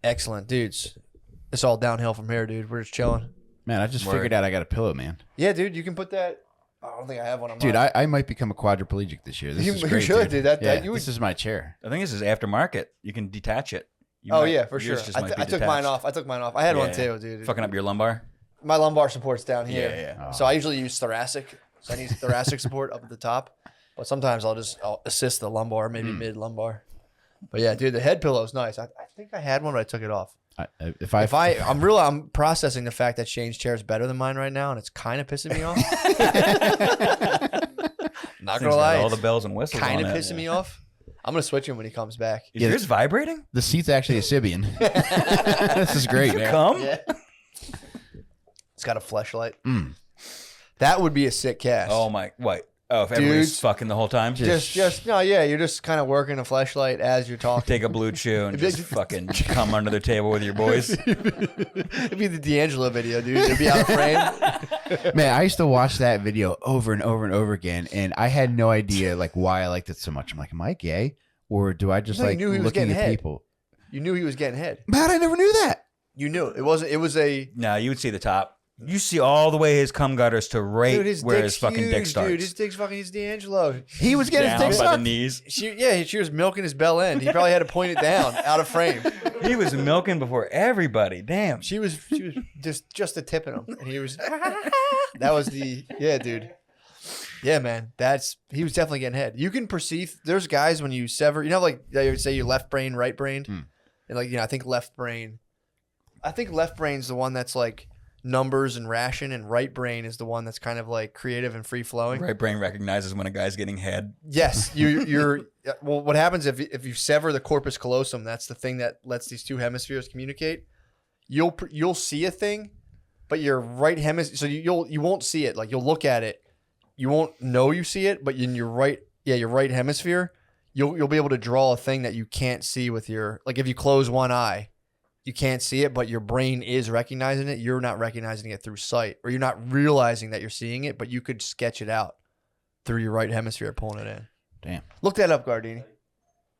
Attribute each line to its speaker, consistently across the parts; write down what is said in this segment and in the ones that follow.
Speaker 1: Excellent, dudes. It's all downhill from here, dude. We're just chilling.
Speaker 2: Man, I just figured out I got a pillow, man.
Speaker 1: Yeah, dude, you can put that. I don't think I have one on
Speaker 2: Dude,
Speaker 1: mine.
Speaker 2: I might become a quadriplegic this year. This is great,
Speaker 1: you should, dude.
Speaker 2: This is my chair.
Speaker 3: I think this is aftermarket. You can detach it.
Speaker 1: For sure. I took mine off. I had one too, dude.
Speaker 3: Fucking up your lumbar?
Speaker 1: My lumbar support's down here.
Speaker 3: Yeah.
Speaker 1: So I usually use thoracic. So I need thoracic support up at the top. But sometimes I'll assist the lumbar, maybe mid lumbar. But yeah, dude, the head pillow's nice. I think I had one, but I took it off. I'm processing the fact that Shane's chair is better than mine right now, and it's kind of pissing me off. Not gonna lie,
Speaker 3: all the bells and whistles.
Speaker 1: Kind of pissing me off. I'm gonna switch him when he comes back.
Speaker 3: Is yours vibrating?
Speaker 2: The seat's actually a Sibian. This is great, man.
Speaker 3: Come?
Speaker 1: Yeah. It's got a fleshlight. That would be a sick cast.
Speaker 3: Oh my! What? Oh, if everybody's fucking the whole time,
Speaker 1: you're just kind of working a fleshlight as you're talking.
Speaker 3: Take a blue chew and just fucking come under the table with your boys.
Speaker 1: It'd be the D'Angelo video, dude. It'd be out of frame.
Speaker 2: Man, I used to watch that video over and over and over again, and I had no idea like why I liked it so much. I'm like, am I gay, or do I just like looking at people?
Speaker 1: You knew he was getting head.
Speaker 2: Man, I never knew that.
Speaker 1: You knew it wasn't. It was a.
Speaker 3: No, you would see the top. You see all the way his cum gutters to where his fucking dick starts.
Speaker 1: Dude, his dick's fucking. He's D'Angelo.
Speaker 2: He was getting his dick
Speaker 3: by
Speaker 2: sucked.
Speaker 3: the knees.
Speaker 1: She was milking his bell end. He probably had to point it down, out of frame.
Speaker 3: He was milking before everybody. Damn.
Speaker 1: She was just a tipping him, and he was. That was dude. Yeah, man. He was definitely getting head. You can perceive. There's guys when you sever. You know, like they would say, you're left brain, right brained, and like I think left brain. I think left brain's the one that's like numbers and ration, and right brain is the one that's kind of like creative and free flowing.
Speaker 3: Right brain recognizes when a guy's getting head.
Speaker 1: Yes, you're. Well, what happens if you sever the corpus callosum? That's the thing that lets these two hemispheres communicate. You'll see a thing, but your right hemisphere. So you won't see it. Like you'll look at it, you won't know you see it, but in your right hemisphere, you'll be able to draw a thing that you can't see with your. Like if you close one eye, you can't see it, but your brain is recognizing it. You're not recognizing it through sight, or you're not realizing that you're seeing it, but you could sketch it out through your right hemisphere, pulling it in.
Speaker 2: Damn.
Speaker 1: Look that up, Gardini.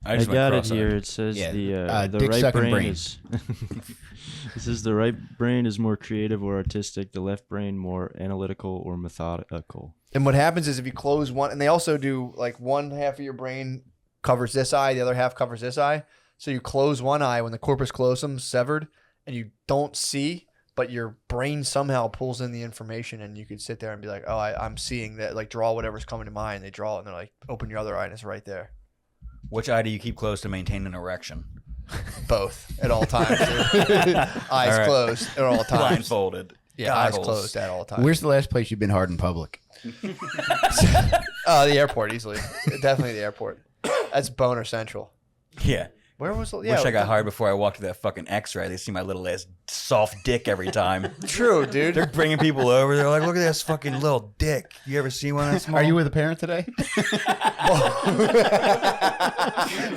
Speaker 4: I got it here. It says the right brain is. It says the right brain is more creative or artistic. The left brain more analytical or methodical.
Speaker 1: And what happens is if you close one, and they also do like one half of your brain covers this eye, the other half covers this eye. So you close one eye when the corpus callosum is severed, and you don't see, but your brain somehow pulls in the information, and you could sit there and be like, oh, I'm seeing that, like draw whatever's coming to mind. They draw it, and they're like, open your other eye, and it's right there.
Speaker 3: Which eye do you keep closed to maintain an erection?
Speaker 1: Both at all times. Eyes closed at all times.
Speaker 3: Blindfolded.
Speaker 1: Yeah,
Speaker 3: Goggles.
Speaker 1: eyes closed at all times.
Speaker 2: Where's the last place you've been hard in public?
Speaker 1: The airport, easily. Definitely the airport. That's boner central.
Speaker 3: Yeah.
Speaker 1: Where was it?
Speaker 3: Wish I got hard before I walked to that fucking X-ray. They see my little ass soft dick every time.
Speaker 1: True, dude.
Speaker 3: They're bringing people over. They're like, look at this fucking little dick. You ever see one that small?
Speaker 2: Are you with a parent today?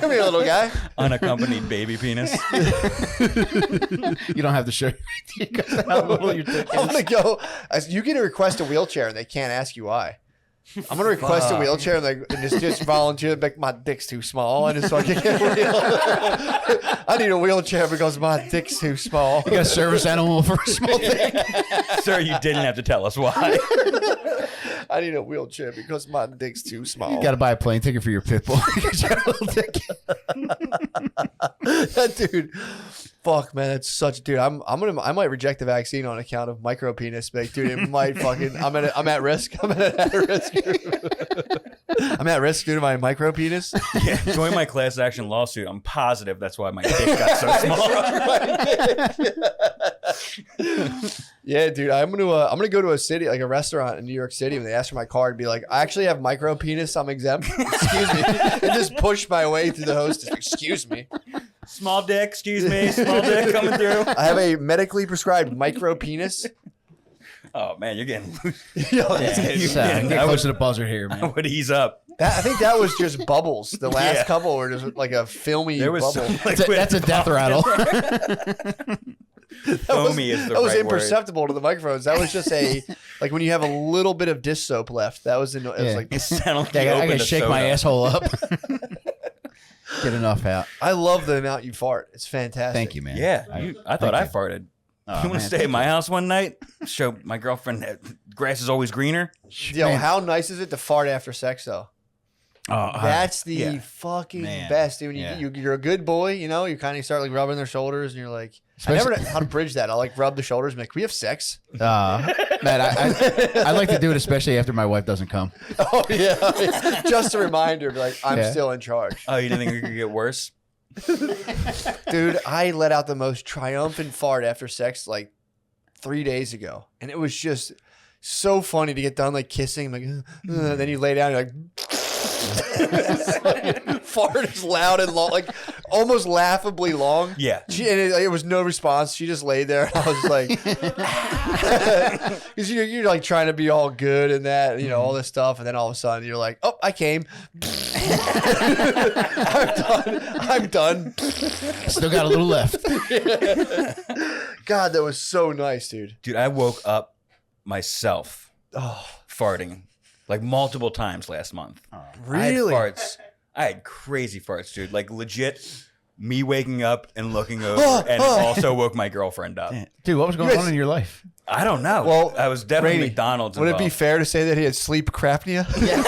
Speaker 1: Come here, little guy.
Speaker 3: Unaccompanied baby penis.
Speaker 2: You don't have to show you how little your dick
Speaker 1: I'm
Speaker 2: is.
Speaker 1: gonna go. You can request a wheelchair, and they can't ask you why. I'm gonna request a wheelchair and just volunteer. Like my dick's too small, and so I can get a wheel. I need a wheelchair because my dick's too small.
Speaker 2: You got a service animal for a small dick.
Speaker 3: Sir, you didn't have to tell us why.
Speaker 1: I need a wheelchair because my dick's too small.
Speaker 2: You got to buy a plane ticket for your pit bull.
Speaker 1: That dude, fuck man, that's such dude. I might reject the vaccine on account of micro penis, but dude, it might fucking. I'm at risk. I'm at risk. I'm at risk due to my micro penis.
Speaker 3: Yeah, join my class action lawsuit. I'm positive that's why my dick got so small.
Speaker 1: Yeah, dude, I'm gonna go to a city, like a restaurant in New York City, and they ask for my card, and be like, I actually have micro penis, I'm exempt. Excuse me, and just push my way through the hostess. Excuse me,
Speaker 3: small dick. Excuse me, small dick coming through.
Speaker 1: I have a medically prescribed micro penis.
Speaker 3: Oh man, you're getting loose.
Speaker 1: Yo,
Speaker 2: Get close to the buzzer here, man.
Speaker 3: I would ease up.
Speaker 1: I think that was just bubbles. The last couple were just like a filmy bubble.
Speaker 2: That's a death rattle.
Speaker 3: Foamy is the
Speaker 1: that was
Speaker 3: right
Speaker 1: imperceptible to the microphones. That was just like when you have a little bit of dish soap left. That was it was like
Speaker 3: It sounded like
Speaker 2: I
Speaker 3: you
Speaker 2: gotta
Speaker 3: opened a
Speaker 2: shake
Speaker 3: soda.
Speaker 2: my asshole up. Get enough out.
Speaker 1: I love the amount you fart. It's fantastic.
Speaker 2: Thank you, man.
Speaker 3: Yeah, I thought I farted.
Speaker 2: Oh,
Speaker 3: you want to stay at my house one night? Show my girlfriend that grass is always greener.
Speaker 1: Yo, how nice is it to fart after sex, though?
Speaker 2: Oh,
Speaker 1: that's the fucking best, dude. You're a good boy, you know. You kind of start like rubbing their shoulders, and you're like, I never know how to bridge that. I'll like rub the shoulders, and be like, "Can we have sex?"
Speaker 2: Man, I like to do it, especially after my wife doesn't come.
Speaker 1: Oh yeah, just a reminder, like I'm still in charge.
Speaker 3: Oh, you didn't think it could get worse?
Speaker 1: Dude, I let out the most triumphant fart after sex like 3 days ago, and it was just so funny to get done like kissing, like then you lay down, you're like. Fart is loud and long, like almost laughably long.
Speaker 3: Yeah,
Speaker 1: and it was no response. She just laid there, and I was like, because you're like trying to be all good and that, you know, all this stuff, and then all of a sudden you're like, oh, I came. I'm done.
Speaker 2: Still got a little left.
Speaker 1: God, that was so nice, dude.
Speaker 3: Dude, I woke up myself farting. Like multiple times last month.
Speaker 1: Oh, really?
Speaker 3: I had crazy farts, dude. Like legit, me waking up and looking over, and it also woke my girlfriend up.
Speaker 2: Dude, what was going on in your life?
Speaker 3: I don't know.
Speaker 1: Well,
Speaker 3: I was definitely
Speaker 1: Brady,
Speaker 3: McDonald's.
Speaker 1: Would it be fair to say that he had sleep crapnea?
Speaker 3: Yeah.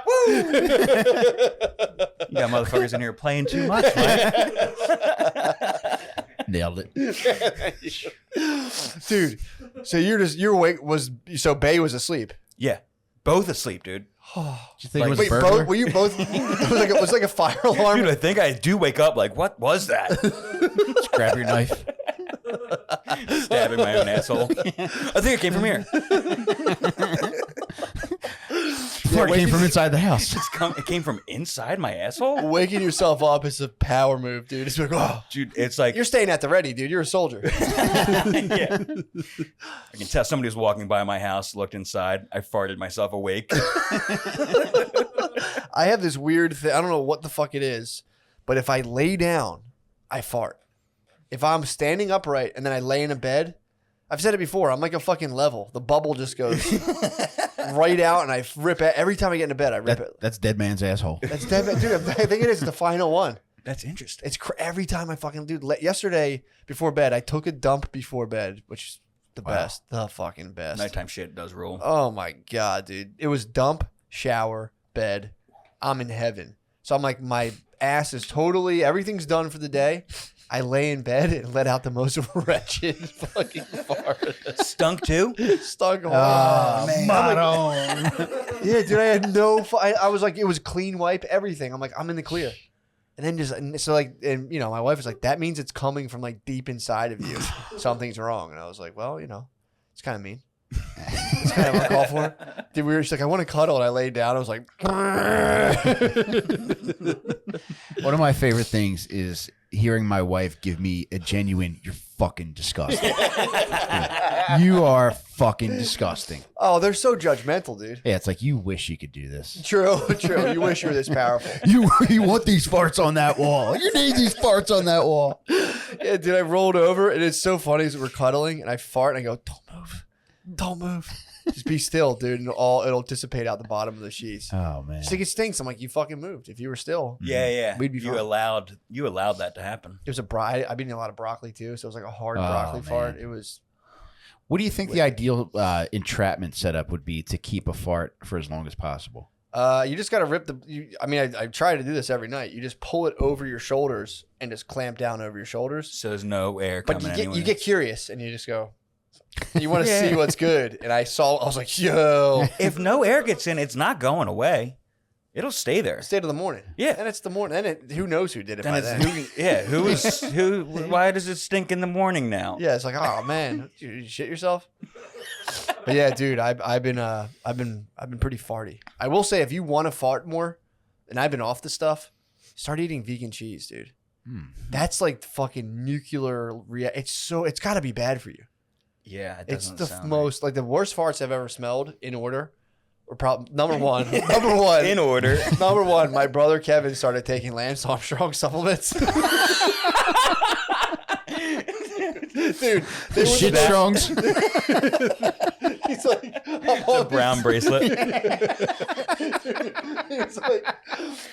Speaker 3: Woo! You got motherfuckers in here playing too much, right?
Speaker 2: Nailed it.
Speaker 1: Dude, so you're awake, so Bay was asleep.
Speaker 3: Yeah. Both asleep, dude.
Speaker 2: Did you think it was a burglar?
Speaker 1: Were you both? It was like a fire alarm.
Speaker 3: Dude, I think I do wake up like, what was that?
Speaker 2: Just grab your knife.
Speaker 3: Stabbing my own asshole. I think it came from here.
Speaker 2: Fart came from inside the house.
Speaker 3: It came from inside my asshole?
Speaker 1: Waking yourself up is a power move, dude. It's like, oh.
Speaker 3: Dude, it's like...
Speaker 1: You're staying at the ready, dude. You're a soldier.
Speaker 3: Yeah. I can tell somebody was walking by my house, looked inside. I farted myself awake.
Speaker 1: I have this weird thing. I don't know what the fuck it is, but if I lay down, I fart. If I'm standing upright and then I lay in a bed, I've said it before, I'm like a fucking level. The bubble just goes right out, and I rip it. Every time I get into bed, I rip it.
Speaker 2: That's dead man's asshole.
Speaker 1: That's dead man. Dude, I think it is the final one.
Speaker 3: That's interesting.
Speaker 1: It's every time I fucking... Dude, yesterday, before bed, I took a dump before bed, which is the best. The fucking best.
Speaker 3: Nighttime shit does rule.
Speaker 1: Oh, my God, dude. It was dump, shower, bed. I'm in heaven. So I'm like, my ass is totally... Everything's done for the day. I lay in bed and let out the most wretched fucking fart.
Speaker 3: Stunk too?
Speaker 1: Stunk hard.
Speaker 2: Oh, man.
Speaker 1: Yeah, dude, I had no... I was like, it was clean wipe, everything. I'm like, I'm in the clear. And then you know, my wife was like, that means it's coming from like deep inside of you. Something's wrong. And I was like, well, you know, it's kind of mean. It's kind of uncalled for. Dude, she's like, I want to cuddle. And I laid down. I was like...
Speaker 2: One of my favorite things is hearing my wife give me a genuine, you're fucking disgusting. You are fucking disgusting.
Speaker 1: Oh, they're so judgmental, dude.
Speaker 2: Yeah, it's like, you wish you could do this.
Speaker 1: True. You wish you were this powerful.
Speaker 2: You want these farts on that wall. You need these farts on that wall.
Speaker 1: Yeah, dude, I rolled over, and it's so funny as we're cuddling, and I fart, and I go, don't move. Don't move. Just be still, dude, and it'll dissipate out the bottom of the sheets.
Speaker 2: Oh, man.
Speaker 1: She's like, it stinks. I'm like, you fucking moved. If you were still,
Speaker 3: yeah,
Speaker 1: we'd be fine.
Speaker 3: You allowed that to happen.
Speaker 1: It was I've been eating a lot of broccoli too, so it was like a hard broccoli fart. It was.
Speaker 2: What do you think the ideal entrapment setup would be to keep a fart for as long as possible?
Speaker 1: You just got to rip I try to do this every night. You just pull it over your shoulders and just clamp down over your shoulders.
Speaker 3: So there's no air coming
Speaker 1: But you get curious and you just go. You want to see what's good. And I was like, yo.
Speaker 3: If no air gets in, it's not going away. It'll stay there.
Speaker 1: Stay to the morning.
Speaker 3: Yeah.
Speaker 1: And it's the morning. Then who knows who did it by then.
Speaker 3: Why does it stink in the morning now?
Speaker 1: Yeah, it's like, oh man, you shit yourself. But yeah, dude, I've been pretty farty. I will say, if you want to fart more, and I've been off the stuff, start eating vegan cheese, dude. That's like fucking nuclear it's got to be bad for you.
Speaker 3: Yeah,
Speaker 1: it's the most like the worst farts I've ever smelled in order. Or number one,
Speaker 3: in order.
Speaker 1: Number one, my brother Kevin started taking Lance Armstrong supplements. Dude,
Speaker 2: shit strongs.
Speaker 1: He He's like,
Speaker 3: The brown bracelet.
Speaker 1: He's like,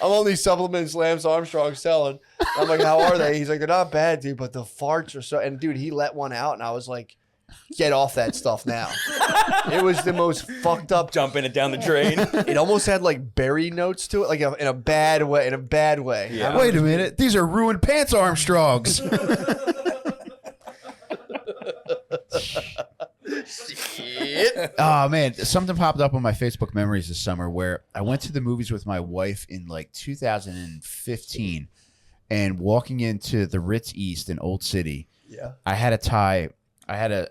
Speaker 1: I'm on these supplements Lance Armstrong's selling. I'm like, how are they? He's like, they're not bad, dude, but the farts are so. And dude, he let one out, and I was like, get off that stuff now. It was the most fucked up.
Speaker 3: Jumping it down the drain.
Speaker 1: It almost had like berry notes to it, like in a bad way. In a bad way.
Speaker 3: Yeah.
Speaker 2: Wait a minute. These are ruined pants Armstrongs. Oh man, something popped up on my Facebook memories this summer where I went to the movies with my wife in like 2015, and walking into the Ritz East in Old City,
Speaker 1: Yeah.
Speaker 2: I had a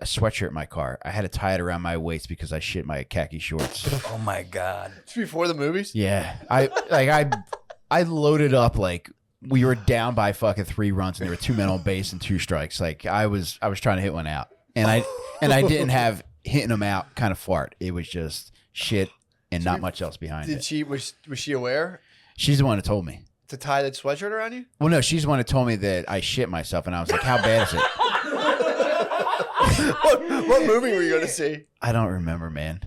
Speaker 2: sweatshirt in my car. I had to tie it around my waist because I shit my khaki shorts.
Speaker 3: Oh my God.
Speaker 1: It's before the movies.
Speaker 2: Yeah, I loaded up like we were down by fucking 3 runs and there were 2 men on base and 2 strikes. Like I was trying to hit one out, and I didn't have hitting them out kind of fart. It was just shit and not much else behind it.
Speaker 1: Was she aware
Speaker 2: She's the one who told me.
Speaker 1: to tie that sweatshirt around you?
Speaker 2: Well, no, she's the one who told me that I shit myself, and I was like, "How bad is it?"
Speaker 1: What movie were you going to see?
Speaker 2: I don't remember, man.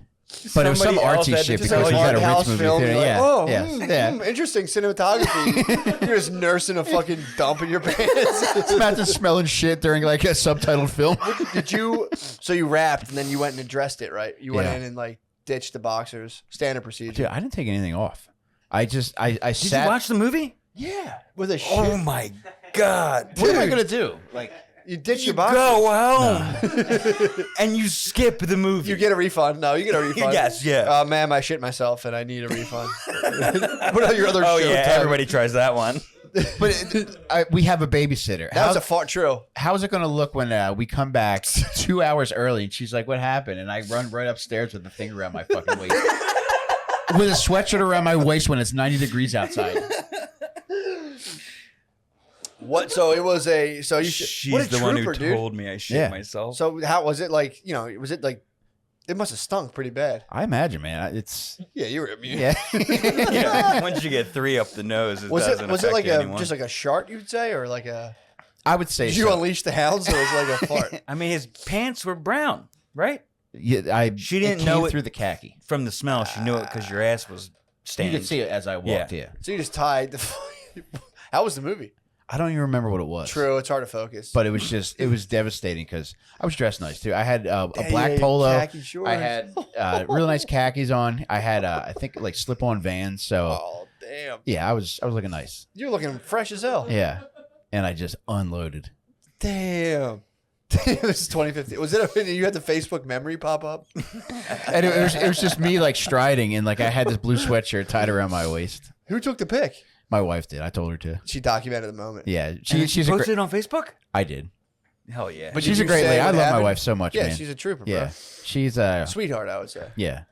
Speaker 2: But it was some
Speaker 3: Somebody else
Speaker 2: artsy
Speaker 3: had
Speaker 2: shit
Speaker 3: to
Speaker 2: because
Speaker 3: tell
Speaker 2: we
Speaker 3: you.
Speaker 2: had a
Speaker 1: Art
Speaker 2: Ritz
Speaker 1: house
Speaker 2: movie
Speaker 1: film,
Speaker 2: theater.
Speaker 1: you're like,
Speaker 2: Yeah,
Speaker 1: oh,
Speaker 2: yeah.
Speaker 1: interesting cinematography. You're just nursing a fucking dump in your pants.
Speaker 2: Imagine smelling shit during like a subtitled film.
Speaker 1: Did you? So you rapped and then you went and addressed it, right? You went
Speaker 2: Yeah.
Speaker 1: in and like ditched the boxers. Standard procedure.
Speaker 2: Dude, I didn't take anything off. I
Speaker 3: Did
Speaker 2: sat.
Speaker 3: you watch the movie?
Speaker 1: Yeah, with a shit.
Speaker 3: Oh my God.
Speaker 2: What am I gonna do? Like,
Speaker 1: You ditch
Speaker 3: You
Speaker 1: your boxers.
Speaker 3: go home and you skip the movie.
Speaker 1: You get a refund. No, you get a refund.
Speaker 3: Yes, yeah.
Speaker 1: Ma'am, I shit myself and I need a refund. What are your other
Speaker 3: Oh
Speaker 1: show
Speaker 3: yeah,
Speaker 1: times?
Speaker 3: everybody tries that one.
Speaker 2: but we have a babysitter.
Speaker 1: That was a fart true.
Speaker 2: How's it going to look when we come back 2 hours early and she's like, "What happened?" And I run right upstairs with the thing around my fucking waist, with a sweatshirt around my waist when it's 90 degrees outside.
Speaker 1: What? So it was a. So you.
Speaker 3: She's
Speaker 1: What a
Speaker 3: the one who
Speaker 1: trooper, dude.
Speaker 3: told me I shit
Speaker 2: Yeah.
Speaker 3: myself.
Speaker 1: So how was it like? You know, was it like? It must have stunk pretty bad.
Speaker 2: I imagine, man. It's
Speaker 1: Yeah, you were immune.
Speaker 2: yeah.
Speaker 3: yeah, once you get 3 up the nose, it
Speaker 1: Was
Speaker 3: doesn't
Speaker 1: it
Speaker 3: affect
Speaker 1: like
Speaker 3: anyone.
Speaker 1: just like a shart you'd say, or like a?
Speaker 2: I would say
Speaker 1: Did you
Speaker 2: so.
Speaker 1: unleash the hounds, or was it like a fart?
Speaker 3: I mean, his pants were brown, right?
Speaker 2: Yeah,
Speaker 3: She didn't
Speaker 2: it
Speaker 3: know
Speaker 2: came
Speaker 3: it
Speaker 2: through the khaki.
Speaker 3: From the smell, she knew it because your ass was
Speaker 2: You
Speaker 3: stained.
Speaker 2: could see it as I walked. Yeah.
Speaker 1: So you just tied the. How was the movie?
Speaker 2: I don't even remember what it was.
Speaker 1: True, it's hard to focus.
Speaker 2: But it was devastating because I was dressed nice too. I had a black
Speaker 1: Yeah,
Speaker 2: polo.
Speaker 1: khaki shorts.
Speaker 2: I had really nice khakis on. I had I think like slip-on Vans. So
Speaker 1: Oh damn!
Speaker 2: yeah, I was looking nice.
Speaker 1: You're looking fresh as hell.
Speaker 2: Yeah, and I just unloaded.
Speaker 1: Damn. This is 2015. Was it? You had the Facebook memory pop up.
Speaker 2: And it was just me like striding, and like I had this blue sweatshirt tied around my waist.
Speaker 1: Who took the pic?
Speaker 2: My wife did. I told her to.
Speaker 1: She documented the moment.
Speaker 2: Yeah,
Speaker 3: She's
Speaker 2: she's a
Speaker 3: posted
Speaker 2: great.
Speaker 3: it on Facebook.
Speaker 2: I did.
Speaker 3: Hell yeah!
Speaker 1: But
Speaker 2: She's
Speaker 1: did
Speaker 2: a
Speaker 1: you
Speaker 2: great
Speaker 1: say
Speaker 2: lady. I
Speaker 1: what
Speaker 2: love my
Speaker 1: happened?
Speaker 2: wife so much,
Speaker 1: Yeah,
Speaker 2: man.
Speaker 1: she's a trooper, bro.
Speaker 2: Yeah, she's
Speaker 1: Sweetheart, I would say.
Speaker 2: yeah.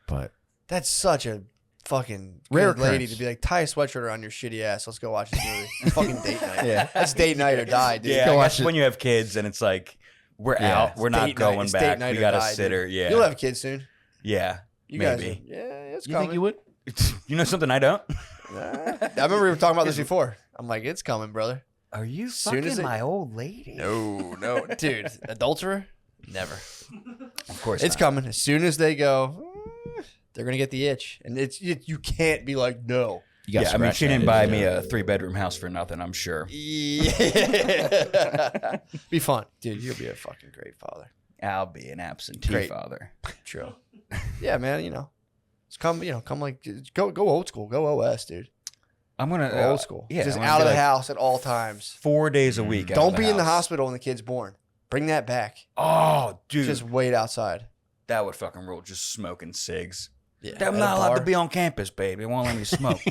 Speaker 2: But
Speaker 1: That's such a fucking
Speaker 2: Rare
Speaker 1: good lady
Speaker 2: occurrence.
Speaker 1: to be like, tie a sweatshirt around your shitty ass. Let's go watch this movie. Fucking date night.
Speaker 2: Yeah.
Speaker 1: That's date night or die, dude.
Speaker 3: yeah,
Speaker 2: Go
Speaker 3: I
Speaker 2: watch
Speaker 3: guess
Speaker 2: it.
Speaker 3: when you have kids and it's like we're
Speaker 2: Yeah.
Speaker 3: out, we're not
Speaker 1: Date night.
Speaker 3: going
Speaker 1: It's date
Speaker 3: back.
Speaker 1: night
Speaker 3: We
Speaker 1: or
Speaker 3: got a
Speaker 1: die,
Speaker 3: sitter.
Speaker 1: dude.
Speaker 3: Yeah,
Speaker 1: You'll have kids soon.
Speaker 3: yeah,
Speaker 1: You guys
Speaker 3: maybe.
Speaker 1: are- yeah, it's
Speaker 2: you
Speaker 1: coming.
Speaker 2: think you would?
Speaker 3: You know something I don't?
Speaker 1: I remember we were talking about this before. I'm like, it's coming, brother.
Speaker 3: Are you
Speaker 1: Soon as
Speaker 3: fucking
Speaker 1: it-
Speaker 3: my old lady?
Speaker 1: No, dude. Adulterer? Never.
Speaker 3: Of course
Speaker 1: It's
Speaker 3: not.
Speaker 1: coming. As soon as they go, they're gonna get the itch, and you can't be like no.
Speaker 2: You got
Speaker 3: Yeah, I mean,
Speaker 2: scratch
Speaker 3: she
Speaker 2: that
Speaker 3: didn't
Speaker 2: itch.
Speaker 3: buy me a 3-bedroom house for nothing. I'm sure.
Speaker 1: Yeah. Be fun, dude. You'll be a fucking great father.
Speaker 3: I'll be an absentee
Speaker 1: Great.
Speaker 3: father.
Speaker 1: True. Yeah, man. You know, it's come. You know, come like go old school. Go OS, dude.
Speaker 3: I'm gonna
Speaker 1: Go old school.
Speaker 3: Yeah,
Speaker 1: just
Speaker 3: I'm gonna
Speaker 1: out
Speaker 3: be
Speaker 1: of the
Speaker 3: like
Speaker 1: house at all times.
Speaker 3: 4 days a week. out
Speaker 1: Don't
Speaker 3: of
Speaker 1: be in the
Speaker 3: house.
Speaker 1: hospital when the kid's born. Bring that back.
Speaker 3: Oh, dude,
Speaker 1: Just wait outside.
Speaker 3: that would fucking rule. Just smoking cigs.
Speaker 1: Yeah,
Speaker 3: I'm
Speaker 1: at
Speaker 3: not
Speaker 1: a
Speaker 3: allowed to
Speaker 1: bar.
Speaker 3: be on campus, baby. It won't let me smoke.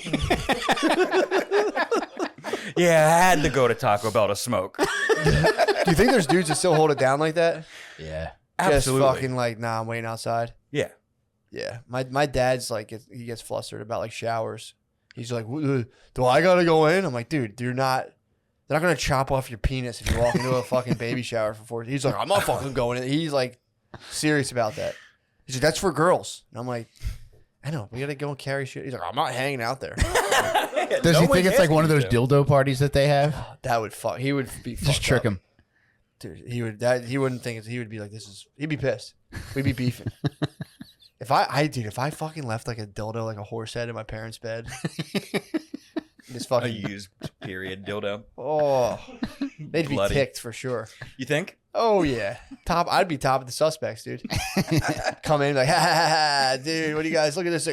Speaker 3: Yeah, I had to go to Taco Bell to smoke.
Speaker 1: Do you think there's dudes that still hold it down like that?
Speaker 2: Yeah.
Speaker 3: Absolutely.
Speaker 1: Just fucking like, nah, I'm waiting outside.
Speaker 3: Yeah.
Speaker 1: Yeah, my dad's like he gets flustered about like showers. He's like, do I gotta go in? I'm like, dude, they're not gonna chop off your penis if you walk into a fucking baby shower for 4. He's like, I'm not fucking going in. He's like serious about that. He's like, that's for girls. And I'm like, I know, we gotta go and carry shit. He's like, I'm not hanging out there.
Speaker 2: Does he think it's like one of those dildo parties that they have?
Speaker 1: That would fuck. He would be
Speaker 2: Just
Speaker 1: fucked
Speaker 2: trick
Speaker 1: up.
Speaker 2: him.
Speaker 1: Dude, he wouldn't think it. He would be like, he'd be pissed. We'd be beefing. If I fucking left like a dildo, like a horse head in my parents' bed, just
Speaker 3: A
Speaker 1: fucking
Speaker 3: used period dildo.
Speaker 1: oh, they'd be
Speaker 3: Bloody.
Speaker 1: ticked for sure.
Speaker 3: You think?
Speaker 1: Oh yeah, I'd be top of the suspects, dude. Come in like, ha, ha, ha, ha, dude. What do you guys look at this?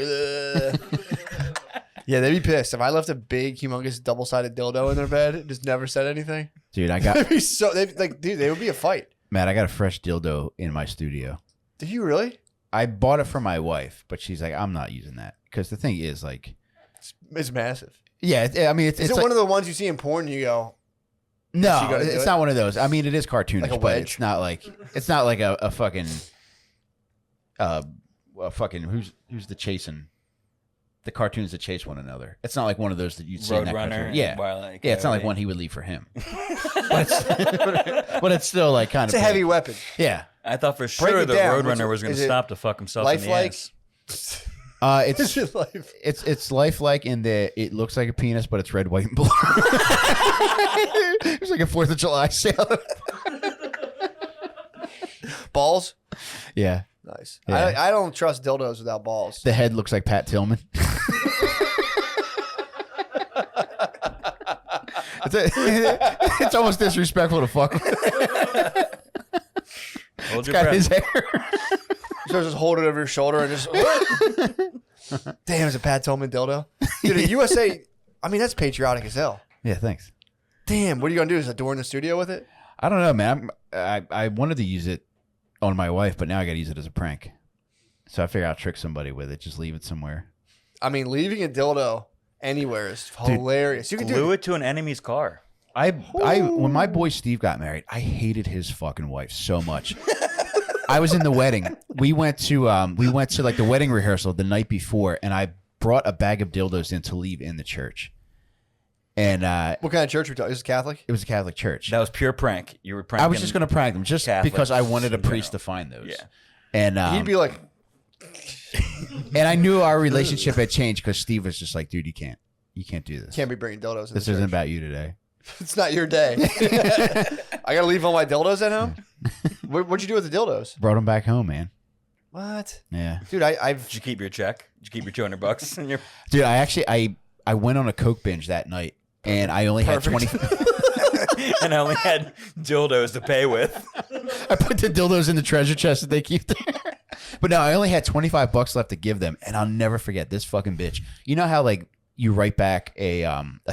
Speaker 1: Yeah, they'd be pissed if I left a big, humongous, double-sided dildo in their bed and just never said anything.
Speaker 2: Dude, I got
Speaker 1: They'd be dude, they would be a fight.
Speaker 2: Matt. I got a fresh dildo in my studio.
Speaker 1: Did you really?
Speaker 2: I bought it for my wife, but she's like, I'm not using that because the thing is, like,
Speaker 1: It's massive.
Speaker 2: yeah. I mean, it's
Speaker 1: Is it
Speaker 2: like,
Speaker 1: one of the ones you see in porn? And you go,
Speaker 2: no,
Speaker 1: she gonna do
Speaker 2: it's
Speaker 1: it?
Speaker 2: not one of those. I mean, it is cartoonish,
Speaker 1: Like a
Speaker 2: but
Speaker 1: wedge?
Speaker 2: it's not like a fucking who's the chasing. The cartoons that chase one another. It's not like one of those that you'd see in that
Speaker 3: Roadrunner.
Speaker 2: cartoon. Yeah.
Speaker 3: Wildlife
Speaker 2: Yeah, it's not like
Speaker 3: Coyote.
Speaker 2: one he would leave for him. but it's still like kind
Speaker 1: it's
Speaker 2: of
Speaker 1: a heavy weapon.
Speaker 2: Yeah.
Speaker 3: I thought for
Speaker 1: Break
Speaker 3: sure
Speaker 1: it
Speaker 3: the
Speaker 1: down. What's
Speaker 3: Roadrunner
Speaker 1: it-
Speaker 3: was going
Speaker 1: is
Speaker 3: to
Speaker 1: it
Speaker 3: stop to fuck himself in the
Speaker 1: lifelike?
Speaker 3: ass.
Speaker 2: It's
Speaker 1: It's life.
Speaker 2: it's lifelike in that it looks like a penis, but it's red, white, and blue. It's like a 4th of July sale.
Speaker 1: Balls.
Speaker 2: Yeah.
Speaker 1: Nice.
Speaker 2: Yeah.
Speaker 1: I don't trust dildos without balls.
Speaker 2: The head looks like Pat Tillman. It's almost disrespectful to fuck with.
Speaker 3: Hold your
Speaker 2: Got
Speaker 3: breath.
Speaker 2: his hair.
Speaker 1: So just hold it over your shoulder and just. Damn, it's a Pat Tillman dildo. Dude, a USA. I mean, that's patriotic as hell.
Speaker 2: Yeah, thanks.
Speaker 1: Damn, what are you gonna do? Is adorn the studio with it?
Speaker 2: I don't know, man. I wanted to use it on my wife, but now I got to use it as a prank. So I figure I'll trick somebody with it. Just leave it somewhere.
Speaker 1: I mean, leaving a dildo anywhere is hilarious. You can
Speaker 3: Glue
Speaker 1: do it.
Speaker 3: it to an enemy's car.
Speaker 2: When my boy Steve got married, I hated his fucking wife so much. I was in the wedding. We went to like the wedding rehearsal the night before, and I brought a bag of dildos in to leave in the church. And
Speaker 1: What kind of church we talking? Is it Catholic?
Speaker 2: it was a Catholic church.
Speaker 3: That was pure prank. You were pranking.
Speaker 2: I was just going to prank them just
Speaker 3: Catholics
Speaker 2: because I wanted a
Speaker 3: in
Speaker 2: priest
Speaker 3: general.
Speaker 2: to find those.
Speaker 3: Yeah.
Speaker 2: And
Speaker 1: He'd be like,
Speaker 2: and I knew our relationship had changed because Steve was just like, dude, you can't do this.
Speaker 1: can't be bringing dildos in
Speaker 2: This
Speaker 1: the
Speaker 2: isn't
Speaker 1: church.
Speaker 2: about you today.
Speaker 1: It's not your day. I gotta leave all my dildos at home. What'd you do with the dildos?
Speaker 2: Brought them back home, man.
Speaker 1: What,
Speaker 2: Yeah.
Speaker 1: dude? I've
Speaker 3: Did you keep your check? Did you keep your $200 in your?
Speaker 2: Dude, I went on a Coke binge that night, and I only had 20.
Speaker 3: And I only had dildos to pay with.
Speaker 2: I put the dildos in the treasure chest that they keep there. But no, I only had $25 left to give them, and I'll never forget this fucking bitch. You know how like you write back a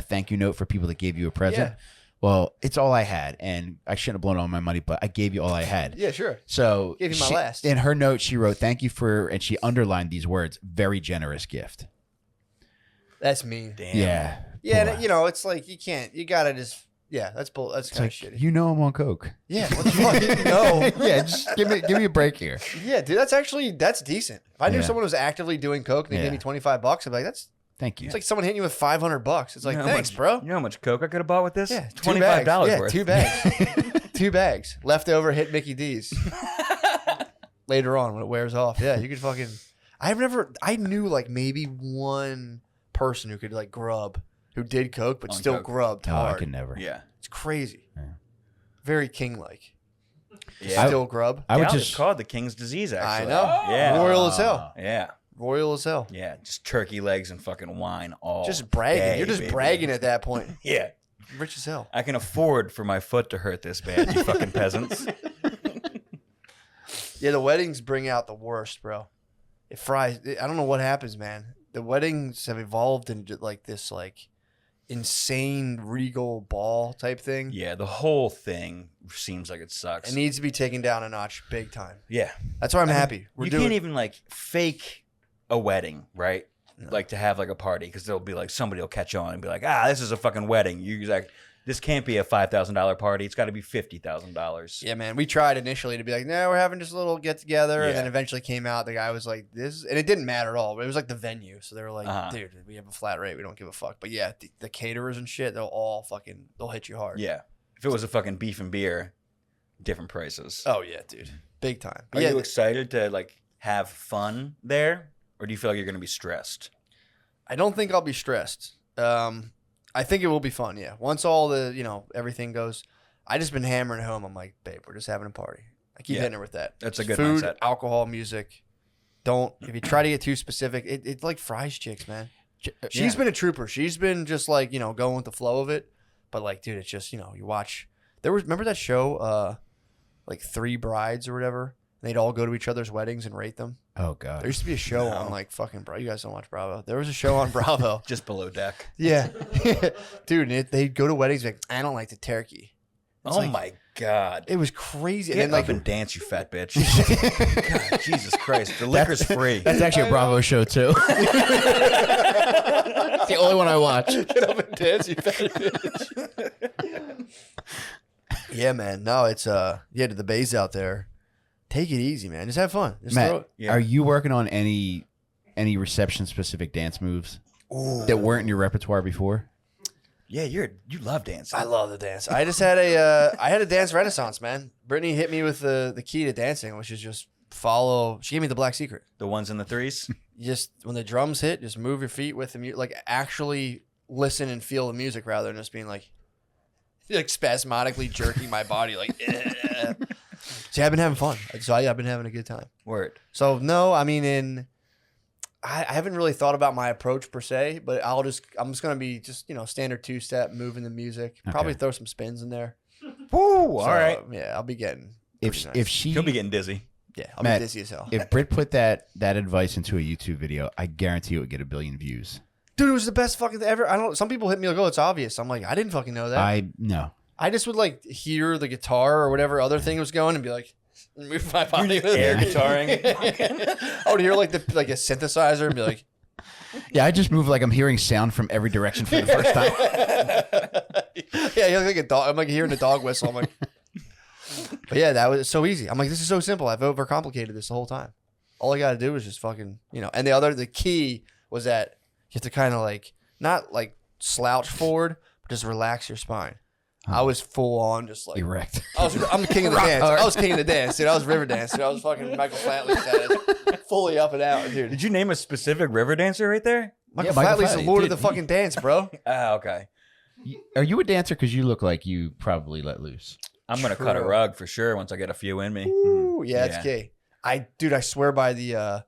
Speaker 2: thank you note for people that gave you a present?
Speaker 1: Yeah.
Speaker 2: Well, it's all I had, and I shouldn't have blown all my money, but I gave you all I had.
Speaker 1: yeah, sure.
Speaker 2: So
Speaker 1: Gave you my last.
Speaker 2: In her note, she wrote, "Thank you for," and she underlined these words, "very generous gift."
Speaker 1: That's mean.
Speaker 3: Damn.
Speaker 2: Yeah.
Speaker 1: Yeah,
Speaker 2: Boy.
Speaker 1: and, you know, it's like you can't. You gotta just. Yeah, that's bull. That's
Speaker 2: It's
Speaker 1: kind
Speaker 2: like,
Speaker 1: of shitty.
Speaker 2: you know I'm on Coke.
Speaker 1: Yeah, what the fuck? No.
Speaker 2: Yeah, just give me a break here.
Speaker 1: Yeah, dude, that's decent. If I knew
Speaker 2: Yeah.
Speaker 1: someone was actively doing coke and they gave
Speaker 2: Yeah.
Speaker 1: me $25, I'd be like, that's.
Speaker 2: Thank you.
Speaker 1: It's like someone hitting you with $500. It's like,
Speaker 3: You know how
Speaker 1: thanks,
Speaker 3: much-
Speaker 1: bro.
Speaker 3: You know how much Coke I could have bought with this?
Speaker 1: Yeah,
Speaker 3: $25
Speaker 1: Yeah,
Speaker 3: worth.
Speaker 1: 2 bags. 2 bags. Leftover hit Mickey D's. Later on when it wears off. Yeah, you could fucking. I knew like maybe one person who could like grub, who did coke but
Speaker 3: On
Speaker 1: still
Speaker 3: coke.
Speaker 1: grubbed
Speaker 2: Oh, I
Speaker 1: hard.
Speaker 2: could never.
Speaker 3: Yeah.
Speaker 1: It's crazy.
Speaker 2: Yeah.
Speaker 1: Very king-like.
Speaker 3: Yeah.
Speaker 1: Still grub.
Speaker 2: I would
Speaker 3: Yeah,
Speaker 2: just
Speaker 3: it's called the King's Disease,
Speaker 1: I
Speaker 3: actually.
Speaker 1: know.
Speaker 3: Yeah.
Speaker 1: Royal as hell.
Speaker 3: Yeah.
Speaker 1: Royal as hell.
Speaker 3: Yeah. Just turkey legs and fucking wine all
Speaker 1: Just bragging.
Speaker 3: day,
Speaker 1: You're just
Speaker 3: baby.
Speaker 1: bragging at that point.
Speaker 3: Yeah.
Speaker 1: Rich as hell.
Speaker 3: I can afford for my foot to hurt this bad, you fucking peasants.
Speaker 1: Yeah, the weddings bring out the worst, bro. It fries. I don't know what happens, man. The weddings have evolved into like this like insane regal ball type thing.
Speaker 3: Yeah, the whole thing seems like it sucks.
Speaker 1: It needs to be taken down a notch big time.
Speaker 3: Yeah.
Speaker 1: That's why I'm happy.
Speaker 3: You can't even like fake a wedding, right?
Speaker 1: No.
Speaker 3: Like to have like a party because there'll be like somebody will catch on and be like, this is a fucking wedding. You like, this can't be a $5,000 party. It's got to be $50,000.
Speaker 1: Yeah, man. We tried initially to be like, no, we're having just a little get together, and
Speaker 3: Yeah.
Speaker 1: then eventually came out. The guy was like, "This," and it didn't matter at all. But it was like the venue, so they were like,
Speaker 3: Uh-huh.
Speaker 1: "Dude, we have a flat rate. We don't give a fuck." But yeah, the caterers and shit, they'll hit you hard.
Speaker 3: Yeah. If it was a fucking beef and beer, different prices.
Speaker 1: Oh yeah, dude, big time. But
Speaker 3: Are
Speaker 1: yeah,
Speaker 3: you excited to like have fun there, or do you feel like you're going to be stressed?
Speaker 1: I don't think I'll be stressed. I think it will be fun. Yeah, once all the everything goes. I just been hammering home. I'm like, babe, we're just having a party. I keep hitting her with that.
Speaker 3: That's a good
Speaker 1: food,
Speaker 3: mindset.
Speaker 1: alcohol, music. Don't if you try to get too specific, it like fries chicks, man. She's been a trooper. She's been just like going with the flow of it. But like, dude, it's just you watch. Remember that show, like 3 Brides or whatever. They'd all go to each other's weddings and rate them.
Speaker 2: Oh god.
Speaker 1: There used to be a show on like fucking Bravo. You guys don't watch Bravo. There was a show on Bravo.
Speaker 3: Just below deck.
Speaker 1: Yeah, dude. They'd go to weddings like I don't like the turkey. It's
Speaker 3: my god.
Speaker 1: It was crazy.
Speaker 3: Get
Speaker 1: and then,
Speaker 3: up and dance, you fat bitch. God, Jesus Christ. The liquor's free.
Speaker 2: That's actually a Bravo show too. It's the only one I watch.
Speaker 1: Get up and dance, you fat bitch. Yeah, man. No, it's to the bays out there. Take it easy, man. Just have fun. Just
Speaker 2: Matt, are you working on any reception specific dance moves that weren't in your repertoire before?
Speaker 3: Yeah, you love dancing.
Speaker 1: I love the dance. I just had a dance renaissance, man. Brittany hit me with the key to dancing, which is just follow. She gave me the black secret.
Speaker 3: The ones in the threes?
Speaker 1: Just when the drums hit, just move your feet with the music. Like actually listen and feel the music rather than just being like spasmodically jerking my body like. See, I've been having fun. So I've been having a good time.
Speaker 3: Word.
Speaker 1: So no, I mean I haven't really thought about my approach per se, but I'm just gonna be just standard 2-step, moving the music, probably throw some spins in there.
Speaker 3: Woo! All right.
Speaker 1: Yeah, I'll be getting.
Speaker 2: If
Speaker 3: She'll be getting dizzy.
Speaker 1: Yeah, I'll
Speaker 2: Matt,
Speaker 1: be dizzy as hell.
Speaker 2: If Britt put that advice into a YouTube video, I guarantee it would get 1 billion views.
Speaker 1: Dude, it was the best fucking thing ever. Some people hit me like, "Oh, it's obvious." I'm like, I didn't fucking know that.
Speaker 2: No.
Speaker 1: I just would like hear the guitar or whatever other thing was going and be like, move my body.
Speaker 3: Air guitaring.
Speaker 1: I would hear like a synthesizer and be like,
Speaker 2: yeah, I just move like I'm hearing sound from every direction for the first time.
Speaker 1: Yeah, you're like a dog. I'm like hearing a dog whistle. I'm like, but yeah, that was so easy. I'm like, this is so simple. I've overcomplicated this the whole time. All I got to do is just fucking, And the key was that you have to kind of like not like slouch forward, but just relax your spine. I was full on just like
Speaker 2: erect.
Speaker 1: I'm the king of the dance. I was king of the dance, dude. I was river dance, dude. I was fucking Michael Flatley status, fully up and out, dude.
Speaker 3: Did you name a specific river dancer right there?
Speaker 1: Michael Flatley's the lord of the fucking dance, bro.
Speaker 3: Okay.
Speaker 2: Are you a dancer? Because you look like you probably let loose.
Speaker 3: I'm gonna cut a rug for sure once I get a few in me.
Speaker 1: Ooh, yeah, that's key. I swear by the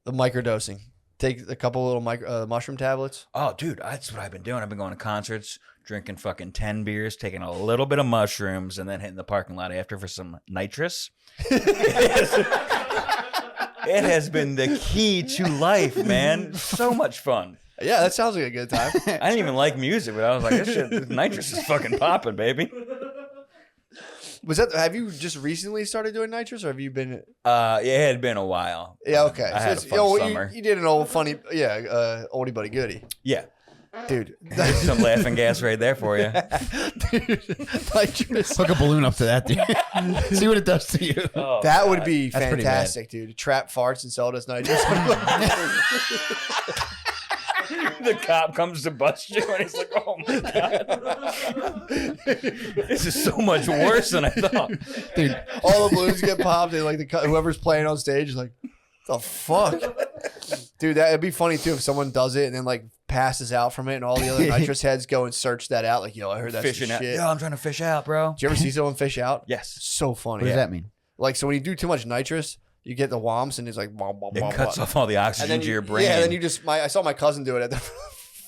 Speaker 1: microdosing. Take a couple little mushroom tablets.
Speaker 3: Oh, dude, that's what I've been doing. I've been going to concerts, drinking fucking 10 beers, taking a little bit of mushrooms, and then hitting the parking lot after for some nitrous. It has been the key to life, man. So much fun.
Speaker 1: Yeah, that sounds like a good time.
Speaker 3: I didn't even like music, but I was like, this nitrous is fucking popping, baby.
Speaker 1: Have you just recently started doing nitrous, or have you been?
Speaker 3: It had been a while.
Speaker 1: Yeah, okay.
Speaker 3: I had a fun summer.
Speaker 1: You did an old funny, oldie buddy goodie.
Speaker 3: Yeah.
Speaker 1: Dude.
Speaker 3: There's some laughing gas right there for you.
Speaker 1: Dude, nitrous.
Speaker 2: Hook a balloon up to that, dude. See what it does to you.
Speaker 3: Oh,
Speaker 1: that would be fantastic, dude. Trap farts and sell it as nitrous.
Speaker 3: The cop comes to bust you, and he's like, "Oh my god, this is so much worse than I thought."
Speaker 1: Dude, all the balloons get popped, and like whoever's playing on stage is like, "The fuck." Dude, that'd be funny too if someone does it and then like passes out from it, and all the other nitrous heads go and search that out. Like, yo, I heard that
Speaker 3: fishing out.
Speaker 1: shit.
Speaker 3: Yo, I'm trying to fish out, bro.
Speaker 1: Did you ever see someone fish out?
Speaker 3: Yes.
Speaker 1: So funny.
Speaker 2: What does that mean?
Speaker 1: Like, so when you do too much nitrous, you get the whomps, and it's like,
Speaker 3: it cuts off all the oxygen to your brain.
Speaker 1: Yeah, and then you just, I saw my cousin do it at the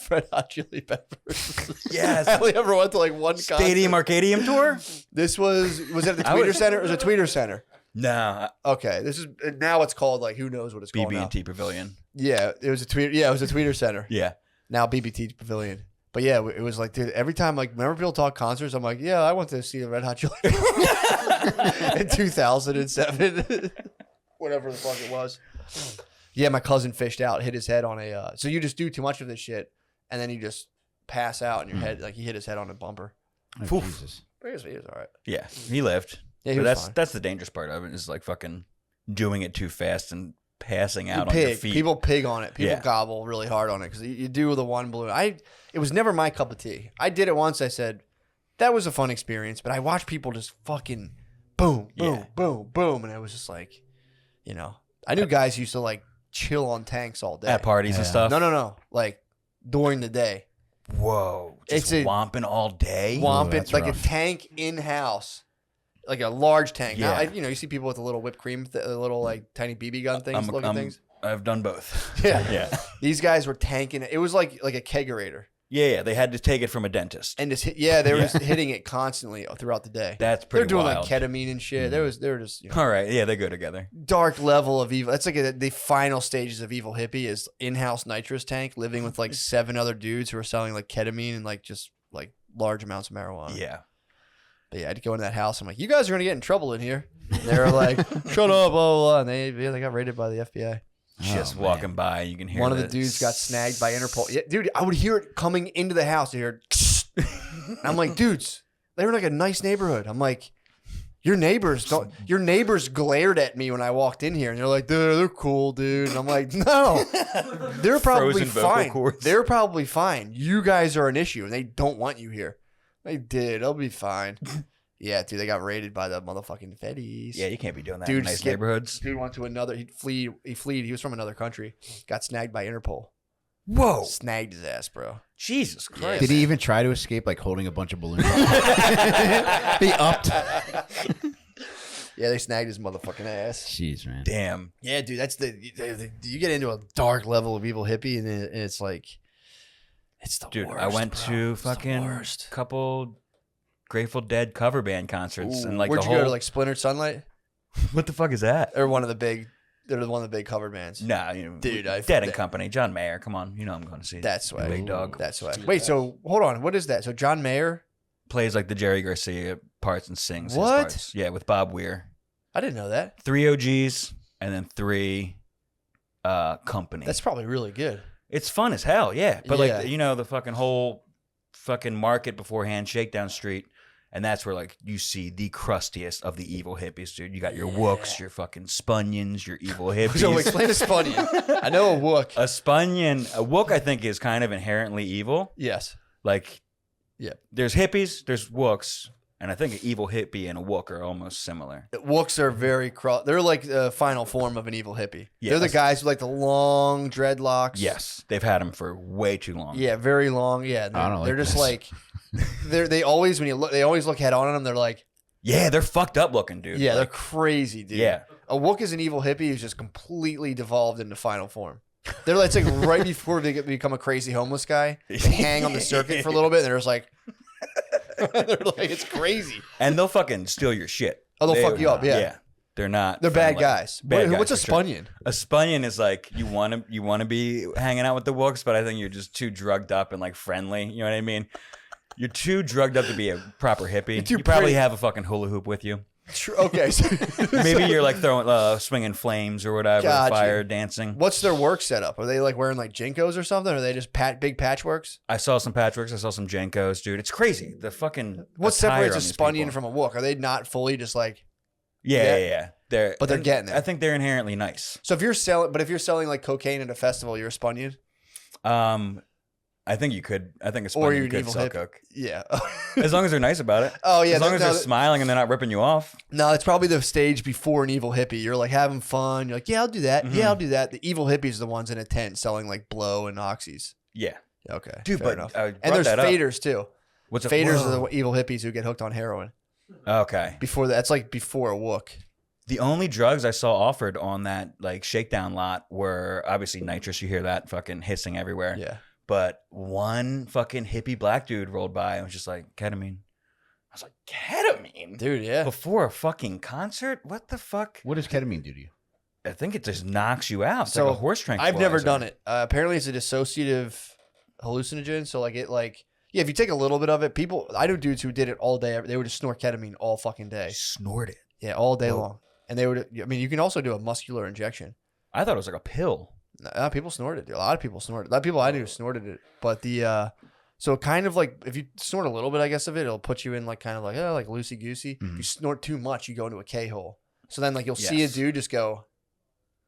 Speaker 1: Red Hot Chili Peppers.
Speaker 3: Yes.
Speaker 1: I only ever went to like one
Speaker 3: Stadium Arcadium tour.
Speaker 1: This was it at the Tweeter Center? It was a Tweeter Center.
Speaker 3: No.
Speaker 1: Okay, this is now it's called like who knows what it's called now.
Speaker 3: BB&T Pavilion.
Speaker 1: Yeah, it was a Tweeter. Yeah, it was a Tweeter Center.
Speaker 3: Yeah.
Speaker 1: Now BB&T Pavilion. But yeah, it was like, dude, every time, like, whenever people talk concerts, I'm like, yeah, I went to see the Red Hot Chili Peppers in 2007. Whatever the fuck it was. Yeah, my cousin fished out, hit his head on a, so you just do too much of this shit, and then you just pass out in your head, like he hit his head on a bumper.
Speaker 2: Oh, Jesus.
Speaker 1: He was all right.
Speaker 3: Yeah, he lived.
Speaker 1: Yeah, he
Speaker 3: but
Speaker 1: was fine.
Speaker 3: That's the dangerous part of it, is like fucking doing it too fast and passing out on
Speaker 1: pig.
Speaker 3: your feet.
Speaker 1: People pig on it. People
Speaker 3: Yeah.
Speaker 1: gobble really hard on it because you do the one balloon. It was never my cup of tea. I did it once. I said, that was a fun experience, but I watched people just fucking boom, boom,
Speaker 3: Yeah.
Speaker 1: boom, boom. And I was just like, you know, I knew guys used to like chill on tanks all day.
Speaker 3: At parties and stuff.
Speaker 1: No. Like during the day.
Speaker 3: Whoa. Just
Speaker 1: It's a-
Speaker 3: womping all day?
Speaker 1: Womp it
Speaker 2: that's
Speaker 1: like
Speaker 2: rough.
Speaker 1: a tank in-house. like a large tank.
Speaker 3: Yeah.
Speaker 1: Now, you see people with the little whipped cream, the little like tiny BB gun things, things.
Speaker 3: I've done both.
Speaker 1: Yeah. These guys were tanking it. It was like a kegerator.
Speaker 3: Yeah. They had to take it from a dentist.
Speaker 1: And they were just hitting it constantly throughout the day.
Speaker 3: That's pretty
Speaker 1: They're doing
Speaker 3: wild.
Speaker 1: like ketamine and shit. They were just
Speaker 3: All right. Yeah, they go together.
Speaker 1: dark level of evil. That's like the final stages of evil hippie is in-house nitrous tank, living with like 7 other dudes who are selling like ketamine and like just like large amounts of marijuana.
Speaker 3: Yeah.
Speaker 1: But yeah, I had to go into that house. I'm like, you guys are gonna get in trouble in here. And they were like, shut up, blah, blah, blah. And they got raided by the FBI.
Speaker 3: Just walking by, you can hear
Speaker 1: one of the dudes got snagged by Interpol. Yeah, dude, I would hear it coming into the house. I hear it. And I'm like, dudes, they were like a nice neighborhood. I'm like, your neighbors glared at me when I walked in here, and they're like, they're cool, dude. And I'm like, no, they're probably fine. They're probably fine. You guys are an issue, and they don't want you here. They did. They'll be fine. Yeah, dude, they got raided by the motherfucking feds.
Speaker 3: Yeah, you can't be doing that in nice neighborhoods.
Speaker 1: Dude went to another. He fled. He was from another country. Got snagged by Interpol.
Speaker 3: Whoa!
Speaker 1: Snagged his ass, bro.
Speaker 3: Jesus Christ!
Speaker 2: Did he even try to escape, like holding a bunch of balloons? He upped.
Speaker 1: Yeah, they snagged his motherfucking ass.
Speaker 2: Jeez, man.
Speaker 3: Damn.
Speaker 1: Yeah, dude, that's you get into a dark level of evil hippie, and it's like, it's the
Speaker 3: Dude,
Speaker 1: worst.
Speaker 3: I went to
Speaker 1: It's
Speaker 3: fucking couple Grateful Dead cover band concerts, and like
Speaker 1: where'd
Speaker 3: the
Speaker 1: you
Speaker 3: whole.
Speaker 1: go to, like Splintered Sunlight?
Speaker 3: What the fuck is that?
Speaker 1: Or one of the big. They're one of the big cover bands.
Speaker 3: Nah,
Speaker 1: Dude,
Speaker 3: Dead and Company, John Mayer. Come on, I'm going to see.
Speaker 1: That's why.
Speaker 3: Big Dog
Speaker 1: That's why. Wait, so hold on. What is that? So John Mayer
Speaker 3: plays like the Jerry Garcia parts and sings
Speaker 1: What?
Speaker 3: his parts. Yeah, with Bob Weir.
Speaker 1: I didn't know that.
Speaker 3: 3 OGs and then 3 Company.
Speaker 1: That's probably really good.
Speaker 3: It's fun as hell, yeah. But
Speaker 1: Yeah.
Speaker 3: like the fucking whole fucking market beforehand, Shakedown Street, and that's where like you see the crustiest of the evil hippies, dude. You got your wooks, your fucking spunions, your evil hippies.
Speaker 1: So explain a spunion. I know a wook.
Speaker 3: A wook I think is kind of inherently evil.
Speaker 1: Yes.
Speaker 3: Like,
Speaker 1: yeah,
Speaker 3: there's hippies, there's wooks, and I think an evil hippie and a wook are almost similar.
Speaker 1: Wooks are very they're like the final form of an evil hippie.
Speaker 3: Yes.
Speaker 1: They're the guys with like the long dreadlocks.
Speaker 3: Yes, they've had them for way too long.
Speaker 1: Yeah, very long. Yeah, they're just like they always they always look head on them. They're like,
Speaker 3: yeah, they're fucked up looking, dude.
Speaker 1: Yeah,
Speaker 3: like,
Speaker 1: they're crazy, dude.
Speaker 3: Yeah,
Speaker 1: a wook is an evil hippie who's just completely devolved into final form. They're like, it's like right before they become a crazy homeless guy. They hang on the circuit for a little bit, and they're just like. They're like, it's crazy.
Speaker 3: And they'll fucking steal your shit.
Speaker 1: Oh, they'll fuck you up, yeah.
Speaker 3: Yeah. They're not.
Speaker 1: They're bad guys. What's a spunion?
Speaker 3: Sure. A spunion is like you want to be hanging out with the wooks, but I think you're just too drugged up and like friendly. You know what I mean? You're too drugged up to be a proper hippie. You probably have a fucking hula hoop with you.
Speaker 1: Okay.
Speaker 3: Maybe you're like throwing swinging flames or whatever, fire dancing.
Speaker 1: What's their work setup? Are they like wearing like Jinkos or something? Or are they just big patchworks?
Speaker 3: I saw some patchworks. I saw some Jenkos, dude. It's crazy. The fucking
Speaker 1: what separates a spunion from a wook? Are they not fully just like?
Speaker 3: Yeah. They're
Speaker 1: getting there.
Speaker 3: I think they're inherently nice.
Speaker 1: So if you're selling like cocaine at a festival, you're a spunion.
Speaker 3: I think you could. I think a spunion could sell coke.
Speaker 1: Yeah.
Speaker 3: As long as they're nice about it.
Speaker 1: Oh, yeah.
Speaker 3: As long as they're smiling and they're not ripping you off.
Speaker 1: No, it's probably the stage before an evil hippie. You're like having fun. You're like, yeah, I'll do that. Mm-hmm. Yeah, I'll do that. The evil hippies are the ones in a tent selling like blow and oxys.
Speaker 3: Yeah.
Speaker 1: Okay.
Speaker 3: Dude,
Speaker 1: fair enough. And there's faders too. Faders are the evil hippies who get hooked on heroin.
Speaker 3: Okay.
Speaker 1: That's like before a wook.
Speaker 3: The only drugs I saw offered on that like shakedown lot were obviously nitrous. You hear that fucking hissing everywhere.
Speaker 1: Yeah.
Speaker 3: But one fucking hippie black dude rolled by and was just like, ketamine. I was like, ketamine?
Speaker 1: Dude, yeah.
Speaker 3: Before a fucking concert? What the fuck?
Speaker 2: What does ketamine do to you?
Speaker 3: I think it just knocks you out. It's like a horse tranquilizer.
Speaker 1: I've never done it. Apparently it's a dissociative hallucinogen. So like if you take a little bit of it, I know dudes who did it all day. They would just snort ketamine all fucking day.
Speaker 3: Snort it?
Speaker 1: Yeah, all day long. And you can also do a muscular injection.
Speaker 3: I thought it was like a pill.
Speaker 1: People snorted it. A lot of people snorted it. A lot of people I knew snorted it. But so kind of like if you snort a little bit, I guess, of it, it'll put you in like kind of like loosey goosey. Mm-hmm. If you snort too much, you go into a K-hole. So then like you'll see a dude just go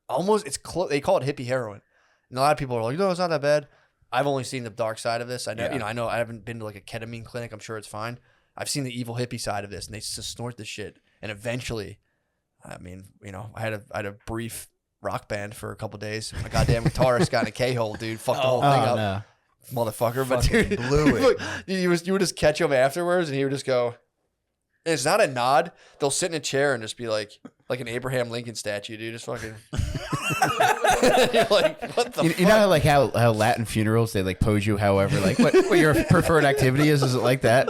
Speaker 1: almost. They call it hippie heroin, and a lot of people are like, no, it's not that bad. I've only seen the dark side of this. I know, I know. I haven't been to like a ketamine clinic. I'm sure it's fine. I've seen the evil hippie side of this, and they just snort this shit, and eventually, I mean, I had a brief rock band for a couple of days. My goddamn guitarist got in a K-hole, dude. Fucked the whole thing up. No. Motherfucker. But dude,
Speaker 3: blew it.
Speaker 1: you would just catch him afterwards and he would just go, And it's not a nod. They'll sit in a chair and just be like an Abraham Lincoln statue, dude. Just fucking. You're like, what the fuck?
Speaker 2: You know like how Latin funerals, they like pose you however, like what your preferred activity is? Is it like that?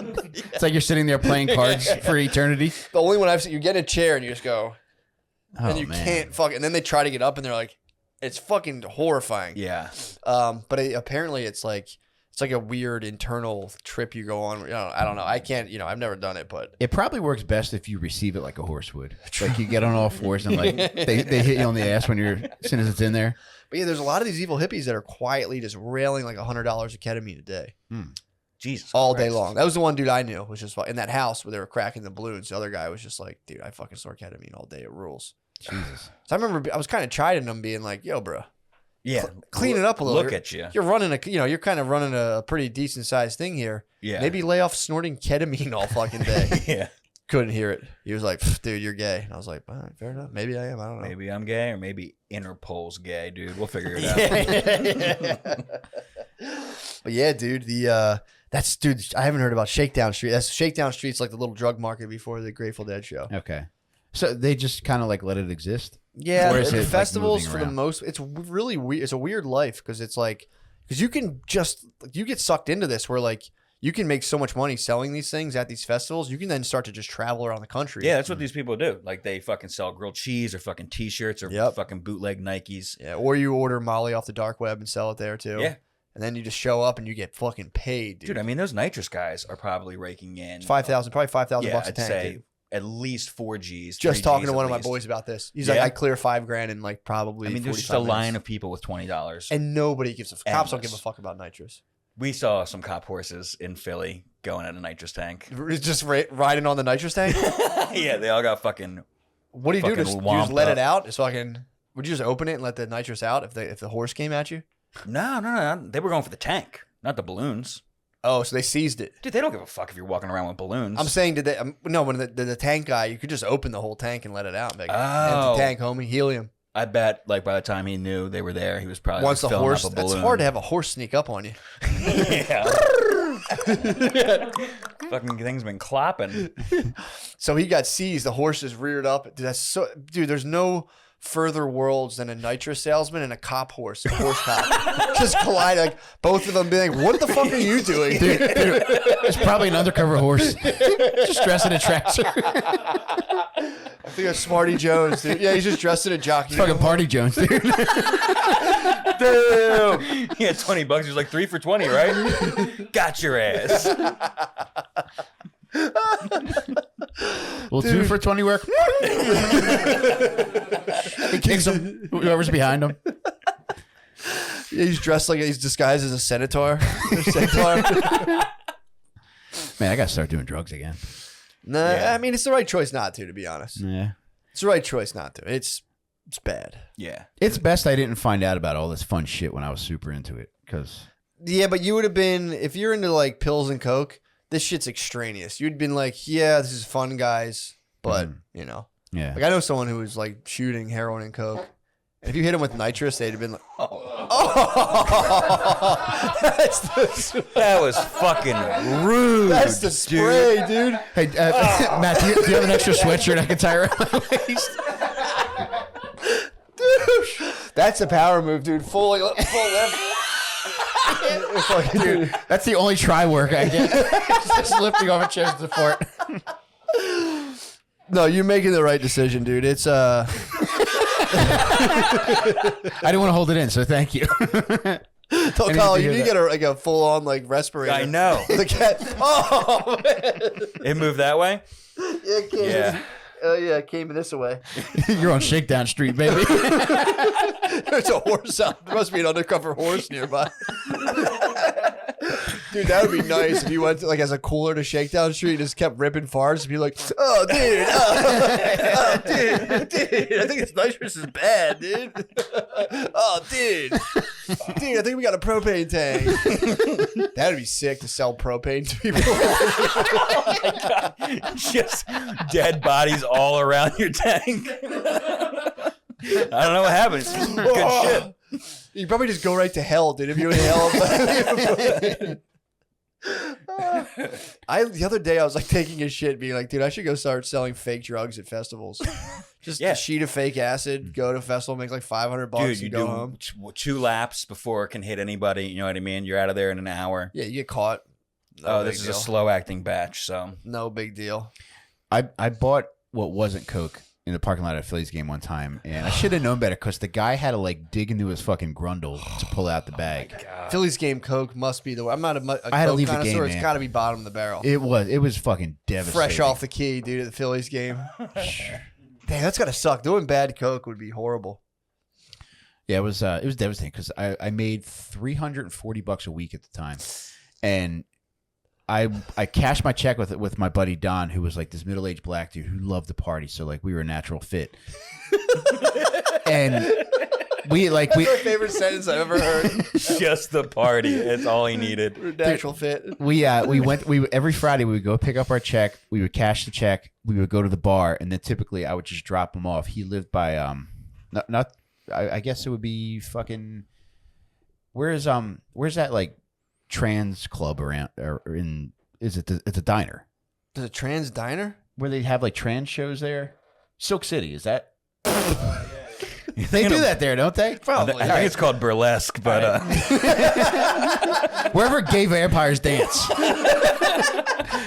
Speaker 2: It's like you're sitting there playing cards for eternity.
Speaker 1: The only one I've seen, you get in a chair and you just go, and you can't fucking, and then they try to get up and they're like, it's fucking horrifying.
Speaker 3: Yeah.
Speaker 1: But apparently it's like a weird internal trip you go on. I don't know. I can't, I've never done it, but
Speaker 2: it probably works best if you receive it like a horse would. Like you get on all fours and like they hit you on the ass when you're, as soon as it's in there.
Speaker 1: But yeah, there's a lot of these evil hippies that are quietly just railing like $100 of ketamine a day.
Speaker 3: Jesus.
Speaker 1: All day long. That was the one dude I knew, was just in that house where they were cracking the balloons. The other guy was just like, dude, I fucking snort ketamine all day. It rules.
Speaker 2: Jesus.
Speaker 1: So I remember I was kind of chiding him, being like, yo, bro.
Speaker 3: Yeah.
Speaker 1: Clean it up a little.
Speaker 3: Look at you.
Speaker 1: You're running you're kind of running a pretty decent sized thing here.
Speaker 3: Yeah.
Speaker 1: Maybe lay off snorting ketamine all fucking day.
Speaker 3: Yeah.
Speaker 1: Couldn't hear it. He was like, dude, you're gay. And I was like, all right, fair enough. Maybe I am. I don't know.
Speaker 3: Maybe I'm gay, or maybe Interpol's gay, dude. We'll figure it out.
Speaker 1: But yeah, dude, dude, I haven't heard about Shakedown Street. Shakedown Street's like the little drug market before the Grateful Dead show.
Speaker 2: Okay. So they just kind of like let it exist?
Speaker 1: Yeah,
Speaker 2: the
Speaker 1: the festivals for the
Speaker 2: around?
Speaker 1: most, it's really weird. It's a weird life because it's like, because you get sucked into this where like you can make so much money selling these things at these festivals. You can then start to just travel around the country.
Speaker 3: Yeah, that's what these people do. Like they fucking sell grilled cheese or fucking T-shirts or fucking bootleg Nikes.
Speaker 1: Yeah, or you order Molly off the dark web and sell it there too.
Speaker 3: Yeah.
Speaker 1: And then you just show up and you get fucking paid, dude.
Speaker 3: Dude, I mean, those nitrous guys are probably raking in
Speaker 1: It's $5,000 bucks a
Speaker 3: I'd
Speaker 1: tank.
Speaker 3: say
Speaker 1: Dude.
Speaker 3: at least 4 Gs.
Speaker 1: Just talking to one of my
Speaker 3: least.
Speaker 1: boys about this. He's like, I clear $5,000 in like probably.
Speaker 3: I mean, there's just a
Speaker 1: 45
Speaker 3: line
Speaker 1: minutes.
Speaker 3: of people with $20.
Speaker 1: And nobody gives a fuck. Cops don't
Speaker 3: Endless.
Speaker 1: give a fuck about nitrous.
Speaker 3: We saw some cop horses in Philly going at a nitrous tank.
Speaker 1: Just riding on the nitrous tank.
Speaker 3: Yeah, they all got fucking.
Speaker 1: What do you do?
Speaker 3: Fucking
Speaker 1: Just, you
Speaker 3: whomped
Speaker 1: just let
Speaker 3: up.
Speaker 1: it out? It's fucking. Would you just open it and let the nitrous out if the horse came at you?
Speaker 3: No. They were going for the tank, not the balloons.
Speaker 1: Oh, so they seized it.
Speaker 3: Dude, they don't give a fuck if you're walking around with balloons.
Speaker 1: I'm saying, did they? No, when the tank guy, you could just open the whole tank and let it out. Like,
Speaker 3: Oh.
Speaker 1: empty tank, homie, helium.
Speaker 3: I bet, like, by the time he knew they were there, he was probably
Speaker 1: Once the
Speaker 3: filling
Speaker 1: horse,
Speaker 3: up a
Speaker 1: it's
Speaker 3: balloon.
Speaker 1: hard to have a horse sneak up on you.
Speaker 3: Yeah. Fucking thing's been clopping.
Speaker 1: So he got seized. The horse is reared up. Dude, there's no further worlds than a nitrous salesman and a cop horse, a horse cop. Just collide, like both of them being like, what the fuck are you doing?
Speaker 2: Dude, it's probably an undercover horse. Just dressed in a tractor.
Speaker 1: I think it's Smarty Jones, dude. Yeah, he's just dressed in a jockey.
Speaker 2: Fucking Party Jones, dude.
Speaker 3: Damn. He had $20. He was like 3 for 20, right? Got your ass.
Speaker 2: Well, 2 for 20 work. He kicks him. Whoever's behind him.
Speaker 1: Yeah, he's dressed like he's disguised as a senator.
Speaker 2: Man, I gotta start doing drugs again.
Speaker 1: Nah,
Speaker 3: Yeah.
Speaker 1: I mean, it's the right choice not to be honest.
Speaker 2: Yeah.
Speaker 1: It's the right choice not to. It's bad.
Speaker 3: Yeah.
Speaker 2: It's best I didn't find out about all this fun shit when I was super into it. Because
Speaker 1: Yeah, but you would have been, if you're into like pills and coke, this shit's extraneous. You'd been like, yeah, this is fun, guys. But, you know,
Speaker 2: yeah.
Speaker 1: like I know someone who was like shooting heroin and coke. And if you hit them with nitrous, they'd have been like,
Speaker 3: That was fucking rude.
Speaker 1: that's the spray, dude.
Speaker 2: Hey, Matt, do you have an extra sweatshirt I can tie around my waist?
Speaker 1: That's a power move, dude. Full left.
Speaker 2: Dude, that's the only try work I get. Just lifting off a chest support.
Speaker 1: No, you're making the right decision, dude. It's
Speaker 2: I didn't want to hold it in, so thank you.
Speaker 1: Don't call you. You get a full on like respirator.
Speaker 3: I know.
Speaker 1: The cat. Oh man.
Speaker 3: It moved that way?
Speaker 1: Yeah, it came.
Speaker 3: Yeah.
Speaker 1: Yeah, it came this way.
Speaker 2: You're on Shakedown Street, baby.
Speaker 1: There's a horse out. There must be an undercover horse nearby. Dude, that would be nice if you went to, like as a cooler to Shakedown Street and just kept ripping farts and be like, oh, dude, dude, I think this nitrous is bad, dude. Oh, dude, I think we got a propane tank. That'd be sick to sell propane to people.
Speaker 3: Oh my God. Just dead bodies all around your tank. I don't know what happened. It's just good shit.
Speaker 1: You probably just go right to hell, dude. If you inhale. The other day I was like taking a shit, being like, dude, I should go start selling fake drugs at festivals. Just a sheet of fake acid, go to a festival, make like $500
Speaker 3: Dude, you
Speaker 1: and go
Speaker 3: do
Speaker 1: home.
Speaker 3: 2 laps before it can hit anybody. You know what I mean? You're out of there in an hour.
Speaker 1: Yeah, you get caught.
Speaker 3: This is a slow acting batch, so
Speaker 1: no big deal.
Speaker 2: I bought what wasn't coke in the parking lot of a Phillies game one time, and I should have known better because the guy had to like dig into his fucking grundle to pull out the bag.
Speaker 1: Phillies game Coke must be the way. I'm not a
Speaker 2: I had to
Speaker 1: Coke
Speaker 2: leave the
Speaker 1: connoisseur.
Speaker 2: game,
Speaker 1: It's
Speaker 2: man.
Speaker 1: got to be bottom of the barrel.
Speaker 2: It was fucking devastating.
Speaker 1: Fresh off the key, dude, at the Phillies game. Damn, that's gotta suck. Doing bad Coke would be horrible.
Speaker 2: Yeah, it was devastating because I made $340 a week at the time, and I cashed my check with my buddy Don, who was like this middle-aged black dude who loved to party. So like we were a natural fit, and
Speaker 1: That's my favorite sentence I've ever heard.
Speaker 3: just the party. It's all he needed.
Speaker 1: Natural fit.
Speaker 2: we every Friday we would go pick up our check. We would cash the check. We would go to the bar, and then typically I would just drop him off. He lived by I guess it would be fucking where's that like trans club around or in it's a diner.
Speaker 1: There's a trans diner
Speaker 2: Where they have like trans shows there? Silk City, is that? They
Speaker 3: thinking
Speaker 2: do
Speaker 3: of-
Speaker 2: that there, don't they?
Speaker 1: probably.
Speaker 3: I think it's called burlesque, but
Speaker 2: Wherever gay vampires dance.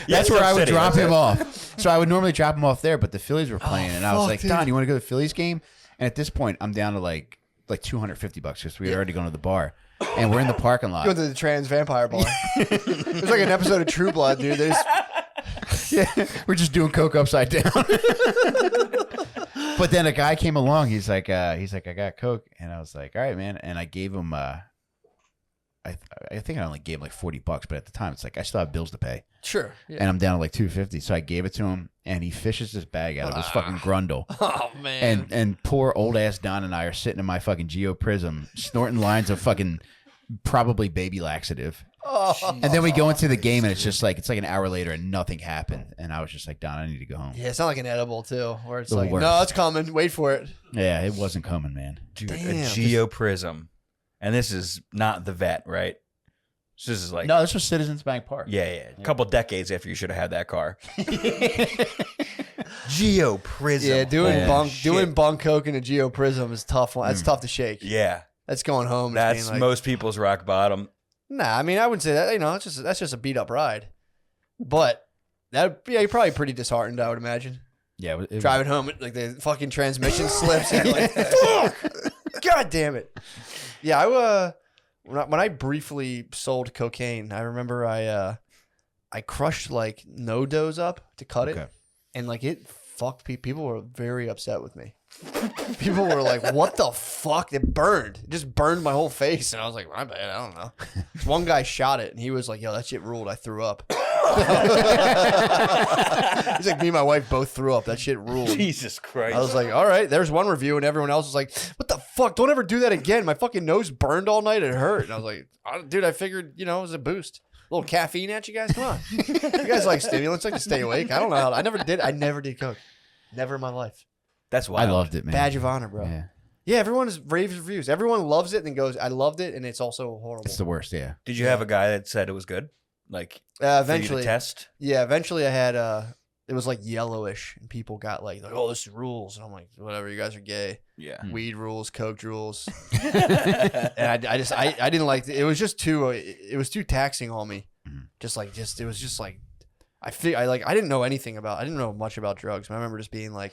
Speaker 2: That's where I would drop him off. So I would normally drop him off there, but the Phillies were playing, and I was
Speaker 1: fuck,
Speaker 2: like,
Speaker 1: dude.
Speaker 2: Don, you want to go to the Phillies game? And at this point, I'm down to like $250 because we had already gone to the bar, and we're in the parking lot.
Speaker 1: Go to the trans vampire bar. It's like an episode of True Blood, dude.
Speaker 2: We're just doing coke upside down. But then a guy came along. He's like, I got coke, and I was like, all right, man. And I gave him, I think I only gave him like $40, but at the time, it's like I still have bills to pay,
Speaker 1: Sure. Yeah.
Speaker 2: and I'm down to like $250. So I gave it to him, and he fishes this bag out of his fucking grundle.
Speaker 1: Oh man.
Speaker 2: And poor old ass Don and I are sitting in my fucking Geo Prism, snorting lines of fucking probably baby laxative. And then we go into the game, and it's like an hour later, and nothing happened. And I was just like, Don, I need to go home.
Speaker 1: Yeah, it's not like an edible too, where it's
Speaker 2: The
Speaker 1: like,
Speaker 2: worst.
Speaker 1: no, it's coming. Wait for it.
Speaker 2: Yeah, it wasn't coming, man.
Speaker 3: dude,
Speaker 1: Damn.
Speaker 3: a geoprism, and this is not the vet, right? So this is like
Speaker 2: No, this was Citizens Bank Park.
Speaker 3: yeah, a couple decades after you should have had that car. Geoprism.
Speaker 1: Yeah, doing
Speaker 3: Shit.
Speaker 1: bunk coke in a Geo Prism is tough. That's tough to shake.
Speaker 3: Yeah,
Speaker 1: That's going home. and
Speaker 3: that's
Speaker 1: being like,
Speaker 3: most people's rock bottom.
Speaker 1: Nah, I mean, I wouldn't say that. You know, that's just a beat up ride. But you're probably pretty disheartened, I would imagine.
Speaker 2: Yeah, it
Speaker 1: Driving home, like the fucking transmission slips, and you're like, fuck, god damn it. Yeah, when I briefly sold cocaine, I remember I crushed like no-dos up to cut it,
Speaker 2: Okay.
Speaker 1: and like it fucked people. People were very upset with me. People were like, "What the fuck?" It burned. It just burned my whole face, and I was like, "My bad. I don't know." One guy shot it, and he was like, "Yo, that shit ruled." I threw up. He's like, me and my wife both threw up. That shit ruled.
Speaker 3: Jesus Christ!
Speaker 1: I was like, all right, there's one review, and everyone else was like, what the fuck? Don't ever do that again. My fucking nose burned all night. It hurt. And I was like, dude, I figured, it was a boost. A little caffeine at you guys. Come on. You guys like stimulants, like to stay awake. I don't know how. I never did coke. Never in my life.
Speaker 3: That's wild.
Speaker 2: I loved it, man.
Speaker 1: Badge of honor, bro.
Speaker 2: Yeah,
Speaker 1: Yeah, everyone raves reviews. Everyone loves it and then goes, I loved it, and it's also horrible.
Speaker 2: it's the worst. Yeah,
Speaker 3: Did you have a guy that said it was good? Like for you to
Speaker 1: Eventually,
Speaker 3: test?
Speaker 1: eventually I had it was like yellowish, and people got like, oh, this is rules, and I'm like, whatever, you guys are gay.
Speaker 3: Yeah.
Speaker 1: Weed rules, coke rules. And I didn't like it. It was just too it was too taxing on me. It was just like I didn't know much about drugs. I remember just being like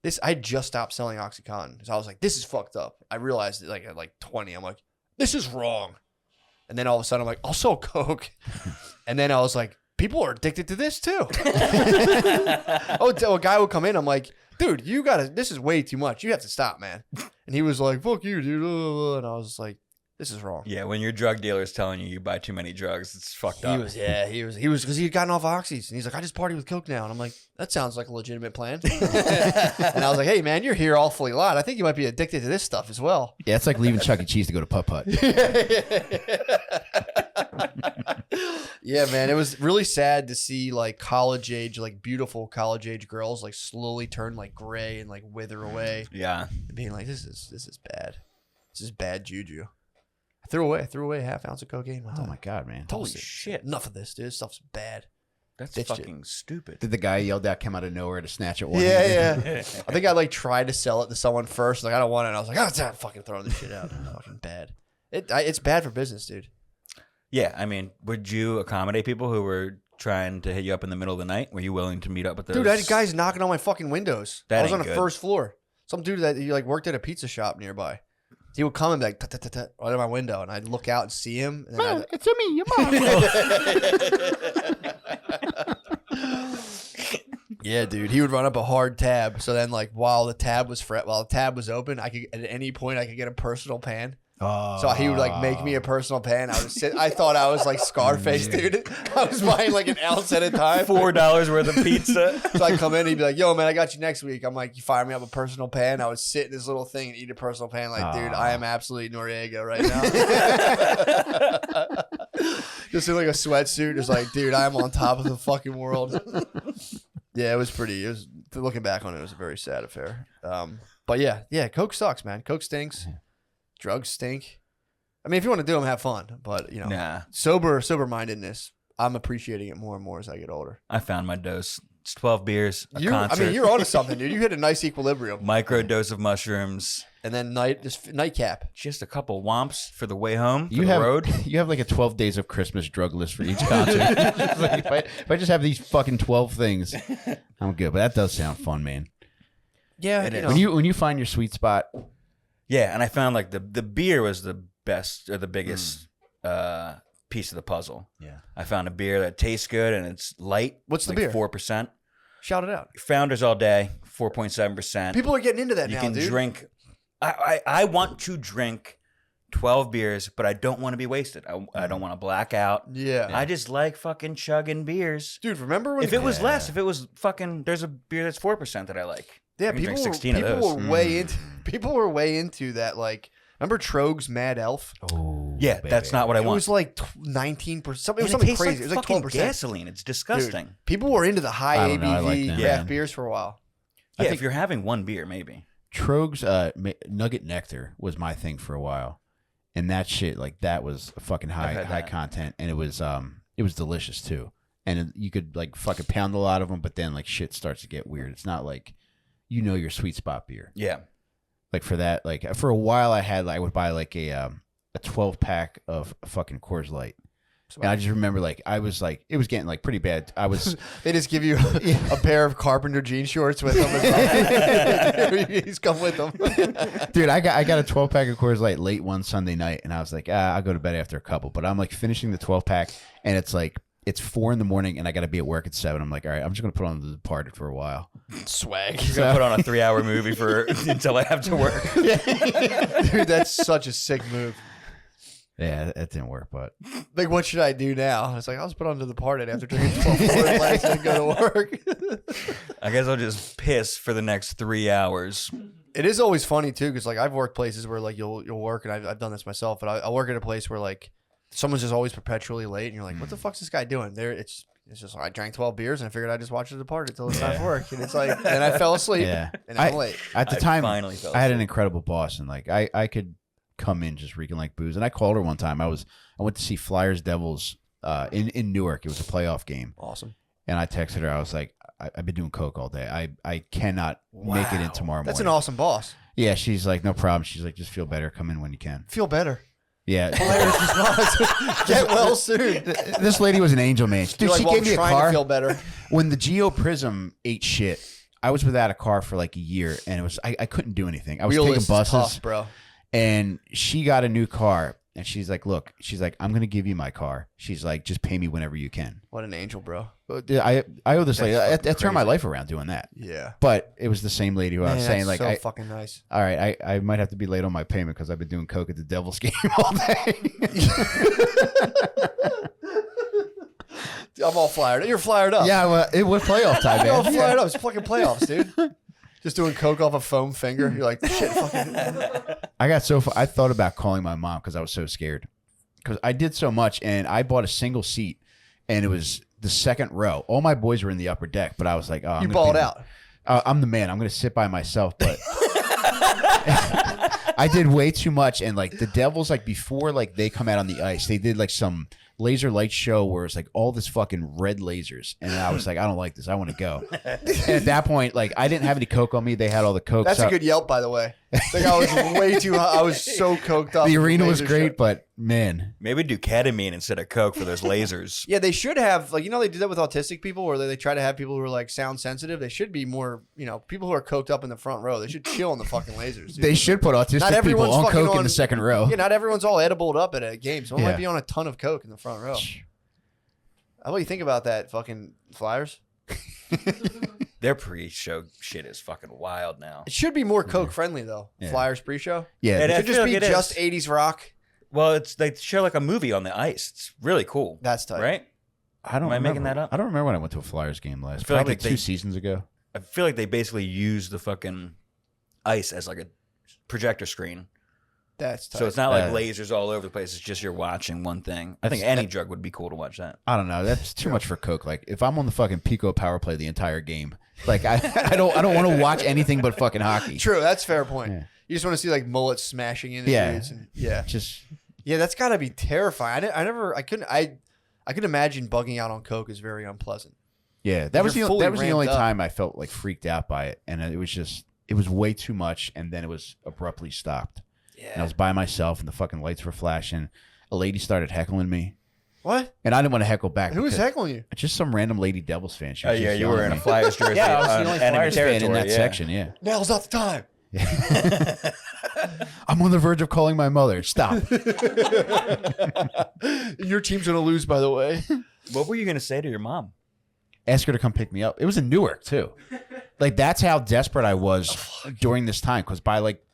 Speaker 1: this. I had just stopped selling OxyContin, so I was like, this is fucked up. I realized it like at like 20. I'm like, this is wrong. And then all of a sudden I'm like, I'll sell coke. And then I was like, people are addicted to this too. A guy would come in. I'm like, dude, this is way too much. You have to stop, man. And he was like, fuck you, dude. And I was like, this is wrong.
Speaker 3: Yeah, when your drug dealer's telling you buy too many drugs, it's fucked up.
Speaker 1: He was because he had gotten off oxys, and he's like, I just party with coke now. And I'm like, that sounds like a legitimate plan. And I was like, hey man, you're here awfully lot. I think you might be addicted to this stuff as well.
Speaker 2: yeah. It's like leaving Chuck E. Cheese to go to Putt Putt.
Speaker 1: Yeah, man, it was really sad to see like college age, like beautiful college age girls like slowly turn like gray and like wither away,
Speaker 3: Yeah.
Speaker 1: and being like, this is bad. This is bad juju. threw away a half ounce of cocaine.
Speaker 2: Oh my God, man.
Speaker 3: Holy shit.
Speaker 1: Enough of this, dude. This stuff's bad.
Speaker 3: That's
Speaker 1: Ditched
Speaker 3: fucking stupid.
Speaker 2: Did the guy yelled out, come out of nowhere to snatch it?
Speaker 1: Yeah. I think I like tried to sell it to someone first. Like, I don't want it. And I was like, oh, I'm fucking throwing this shit out. Fucking bad. It's bad for business, dude.
Speaker 3: Yeah, I mean, would you accommodate people who were trying to hit you up in the middle of the night? Were you willing to meet up with those?
Speaker 1: Dude, I had guys knocking on my fucking windows.
Speaker 3: That
Speaker 1: I was on
Speaker 3: ain't
Speaker 1: the
Speaker 3: good.
Speaker 1: first floor. Some dude that he like worked at a pizza shop nearby. He would come and be like, right at my window, and I'd look out and see him. And then
Speaker 2: It's me, your mom.
Speaker 1: yeah, dude, he would run up a hard tab. So then, like, while the tab was open, I could at any point I could get a personal pan. So he would like make me a personal pan. I would sit. I thought I was like Scarface, dude. I was buying like an ounce at a time.
Speaker 3: $4 worth of pizza.
Speaker 1: So I'd come in, he'd be like, "Yo, man, I got you next week." I'm like, "You fire me up a personal pan." I would sit in this little thing and eat a personal pan. Like, dude, I am absolutely Noriega right now. Just in like a sweatsuit, just like, dude, I'm on top of the fucking world. Yeah, it was looking back on it, it was a very sad affair. But yeah, Coke sucks, man. Coke stinks. Drugs stink. I mean, if you want to do them, have fun. But, you know, sober-mindedness, I'm appreciating it more and more as I get older.
Speaker 3: I found my dose. It's 12 beers, a concert.
Speaker 1: I mean, you're onto something, dude. You hit a nice equilibrium.
Speaker 3: Micro dose of mushrooms.
Speaker 1: And then nightcap.
Speaker 3: Just a couple womps for the way home, for
Speaker 2: the
Speaker 3: road.
Speaker 2: You have like a 12 days of Christmas drug list for each concert. Like, if I just have these fucking 12 things, I'm good. But that does sound fun, man.
Speaker 1: Yeah. You know.
Speaker 2: When you find your sweet spot.
Speaker 3: Yeah, and I found like the beer was the best or the biggest piece of the puzzle.
Speaker 2: Yeah.
Speaker 3: I found a beer that tastes good and it's light.
Speaker 1: What's the
Speaker 3: like
Speaker 1: beer?
Speaker 3: 4%.
Speaker 1: Shout it out.
Speaker 3: Founders all day, 4.7%.
Speaker 1: People are getting into that now, dude.
Speaker 3: You can drink. I want to drink 12 beers, but I don't want to be wasted. I don't want to black out.
Speaker 1: Yeah.
Speaker 3: I just like fucking chugging beers.
Speaker 1: Dude, remember when...
Speaker 3: If it was less, if it was fucking... There's a beer that's 4% that I like.
Speaker 1: Yeah,
Speaker 3: I can
Speaker 1: people
Speaker 3: drink 16 of those.
Speaker 1: People were way into that. Like, remember Troeg's Mad Elf?
Speaker 2: Oh,
Speaker 3: yeah,
Speaker 2: baby.
Speaker 3: that's not what I
Speaker 1: It
Speaker 3: want.
Speaker 1: was like 19%. It was something
Speaker 3: tastes
Speaker 1: crazy. It was like
Speaker 3: fucking
Speaker 1: 12%.
Speaker 3: gasoline. It's disgusting.
Speaker 1: Dude, people were into the high
Speaker 2: I don't know, I
Speaker 1: ABV
Speaker 2: like them,
Speaker 1: craft
Speaker 2: man.
Speaker 1: beers for a while.
Speaker 3: Yeah, if you're having one beer, maybe.
Speaker 2: Troeg's Nugget Nectar was my thing for a while, and that shit that was fucking high content, and it was delicious too. And you could like fucking pound a lot of them, but then like shit starts to get weird. It's not like your sweet spot beer.
Speaker 3: Yeah.
Speaker 2: Like for that, like for a while I would buy like a 12-pack of fucking Coors Light. And I just remember, it was getting pretty bad.
Speaker 1: They just give you a pair of Carpenter jean shorts with them. He's come with them.
Speaker 2: Dude, I got a 12-pack of Coors Light late one Sunday night, and I was like, I'll go to bed after a couple. But I'm like finishing the 12-pack, and it's 4 a.m, and I got to be at work at 7. I'm like, all right, I'm just gonna put on The Departed for a while.
Speaker 1: Swag.
Speaker 3: You're gonna put on a 3-hour movie until I have to work.
Speaker 1: Dude, that's such a sick move.
Speaker 2: Yeah, that didn't work, but
Speaker 1: like, what should I do now? It's like, I'll just put on The Departed after drinking 12 Coors Lights and go to work.
Speaker 3: I guess I'll just piss for the next 3 hours.
Speaker 1: It is always funny too, because I've worked places where you'll work, and I've done this myself, but I work at a place where someone's just always perpetually late, and you're like, what the fuck's this guy doing? It's just I drank 12 beers and I figured I'd just watch The Departed until it's time for work, and it's like, and I fell asleep.
Speaker 2: Yeah,
Speaker 1: and I'm late.
Speaker 2: At the time,
Speaker 3: finally fell
Speaker 2: I had
Speaker 3: asleep.
Speaker 2: an incredible boss, and I could come in just reeking like booze. And I called her one time. I went to see Flyers Devils in Newark. It was a playoff game.
Speaker 1: Awesome.
Speaker 2: And I texted her. I was like, I've been doing coke all day. I cannot make it in tomorrow morning.
Speaker 1: That's an awesome boss.
Speaker 2: Yeah, she's like, no problem. She's like, just feel better. Come in when you can.
Speaker 1: Feel better.
Speaker 2: Yeah.
Speaker 1: Hilarious response. Get well soon.
Speaker 2: This lady was an angel, man. Dude, she gave me a car.
Speaker 1: To feel better.
Speaker 2: When the Geo Prism ate shit, I was without a car for like a year, and it was I couldn't do anything. I was taking buses,
Speaker 1: tough, bro.
Speaker 2: And she got a new car, and she's like, look, I'm gonna give you my car. She's like, just pay me whenever you can.
Speaker 1: What an angel, bro.
Speaker 2: I owe this lady. I turned my life around doing that.
Speaker 1: Yeah.
Speaker 2: But it was the same lady who I was saying,
Speaker 1: so fucking nice.
Speaker 2: All right, I might have to be late on my payment because I've been doing coke at the Devil's game all day.
Speaker 1: I'm all fired. You're fired up.
Speaker 2: Yeah, well, it was playoff time, man.
Speaker 1: You're all fired up. It's fucking playoffs, dude. Just doing coke off a foam finger. You're like, shit, fucking.
Speaker 2: I thought about calling my mom because I was so scared. Because I did so much, and I bought a single seat, and it was the second row. All my boys were in the upper deck, but I was like, oh,
Speaker 1: you balled out.
Speaker 2: I'm the man. I'm going to sit by myself, but I did way too much, and like the Devils, like before, like they come out on the ice, they did like some laser light show where it's like all this fucking red lasers, and I was like, I don't like this. I want to go. And at that point, like I didn't have any Coke on me. They had all the Coke.
Speaker 1: That's a good Yelp, by the way. Like I was way too high. I was so coked up.
Speaker 2: The arena was
Speaker 1: laser
Speaker 2: great,
Speaker 1: show.
Speaker 2: but man,
Speaker 3: Maybe do ketamine instead of Coke for those lasers.
Speaker 1: Yeah, they should have, like, they do that with autistic people where they try to have people who are like sound sensitive. They should be more, people who are coked up in the front row. They should chill on the fucking lasers. Dude.
Speaker 2: they should put autistic people
Speaker 1: everyone's
Speaker 2: on
Speaker 1: fucking
Speaker 2: Coke in
Speaker 1: on-
Speaker 2: the second row.
Speaker 1: Yeah, not everyone's all edibled up at a game. Someone
Speaker 2: Yeah.
Speaker 1: might be on a ton of Coke in the front row. How about you think about that, fucking Flyers?
Speaker 3: Their pre-show shit is fucking wild now.
Speaker 1: It should be more Coke friendly though.
Speaker 2: Yeah.
Speaker 1: Flyers pre-show.
Speaker 2: Yeah,
Speaker 3: It
Speaker 1: It
Speaker 3: I
Speaker 1: should just
Speaker 3: feel
Speaker 1: be
Speaker 3: like it
Speaker 1: just
Speaker 3: is.
Speaker 1: 80s rock.
Speaker 3: Well, it's they show like a movie on the ice. It's really cool.
Speaker 1: That's tight.
Speaker 3: Right?
Speaker 2: I don't.
Speaker 3: Am I making
Speaker 2: remember.
Speaker 3: that up?
Speaker 2: I don't remember when I went to a Flyers game last.
Speaker 3: I feel like
Speaker 2: Probably
Speaker 3: they-
Speaker 2: 2 seasons ago.
Speaker 3: I feel like they basically use the fucking ice as like a projector screen.
Speaker 1: That's tight.
Speaker 3: So it's not like
Speaker 2: Uh,
Speaker 3: lasers all over the place. It's just you're watching one thing. I think
Speaker 2: That's-
Speaker 3: any drug would be cool to watch that.
Speaker 2: I don't know. That's too much for Coke. Like if I'm on the fucking Pico power play the entire game, like I don't want to watch anything but fucking hockey.
Speaker 1: True, that's a fair point.
Speaker 2: Yeah.
Speaker 1: You just want to see like mullets smashing into
Speaker 2: Yeah.
Speaker 1: dudes. And, yeah.
Speaker 2: Just
Speaker 1: Yeah, that's got to be terrifying. I couldn't imagine bugging out on Coke is very unpleasant.
Speaker 2: yeah. That was
Speaker 1: You're
Speaker 2: the
Speaker 1: fully
Speaker 2: only
Speaker 1: ramped up.
Speaker 2: time I felt like freaked out by it, and it was way too much, and then it was abruptly stopped. And I was by myself, and the fucking lights were flashing. A lady started heckling me,
Speaker 1: What?
Speaker 2: and I didn't want to heckle back.
Speaker 1: Who was
Speaker 2: because-
Speaker 1: heckling you?
Speaker 2: Just some random lady Devils fan. She
Speaker 3: Oh
Speaker 2: was
Speaker 3: yeah,
Speaker 2: just
Speaker 3: you were
Speaker 2: yelling
Speaker 3: in a
Speaker 2: at me.
Speaker 3: Flyers jersey.
Speaker 2: Yeah, I was the
Speaker 3: on
Speaker 2: only
Speaker 3: enemy
Speaker 2: Flyers fan in
Speaker 3: territory,
Speaker 2: that
Speaker 3: yeah.
Speaker 2: section. Yeah,
Speaker 1: Now's not the time.
Speaker 2: I'm on the verge of calling my mother. Stop.
Speaker 1: Your team's gonna lose, by the way.
Speaker 3: What were you gonna say to your mom?
Speaker 2: Ask her to come pick me up. It was in Newark too. Like that's how desperate I was during this time. Because by like,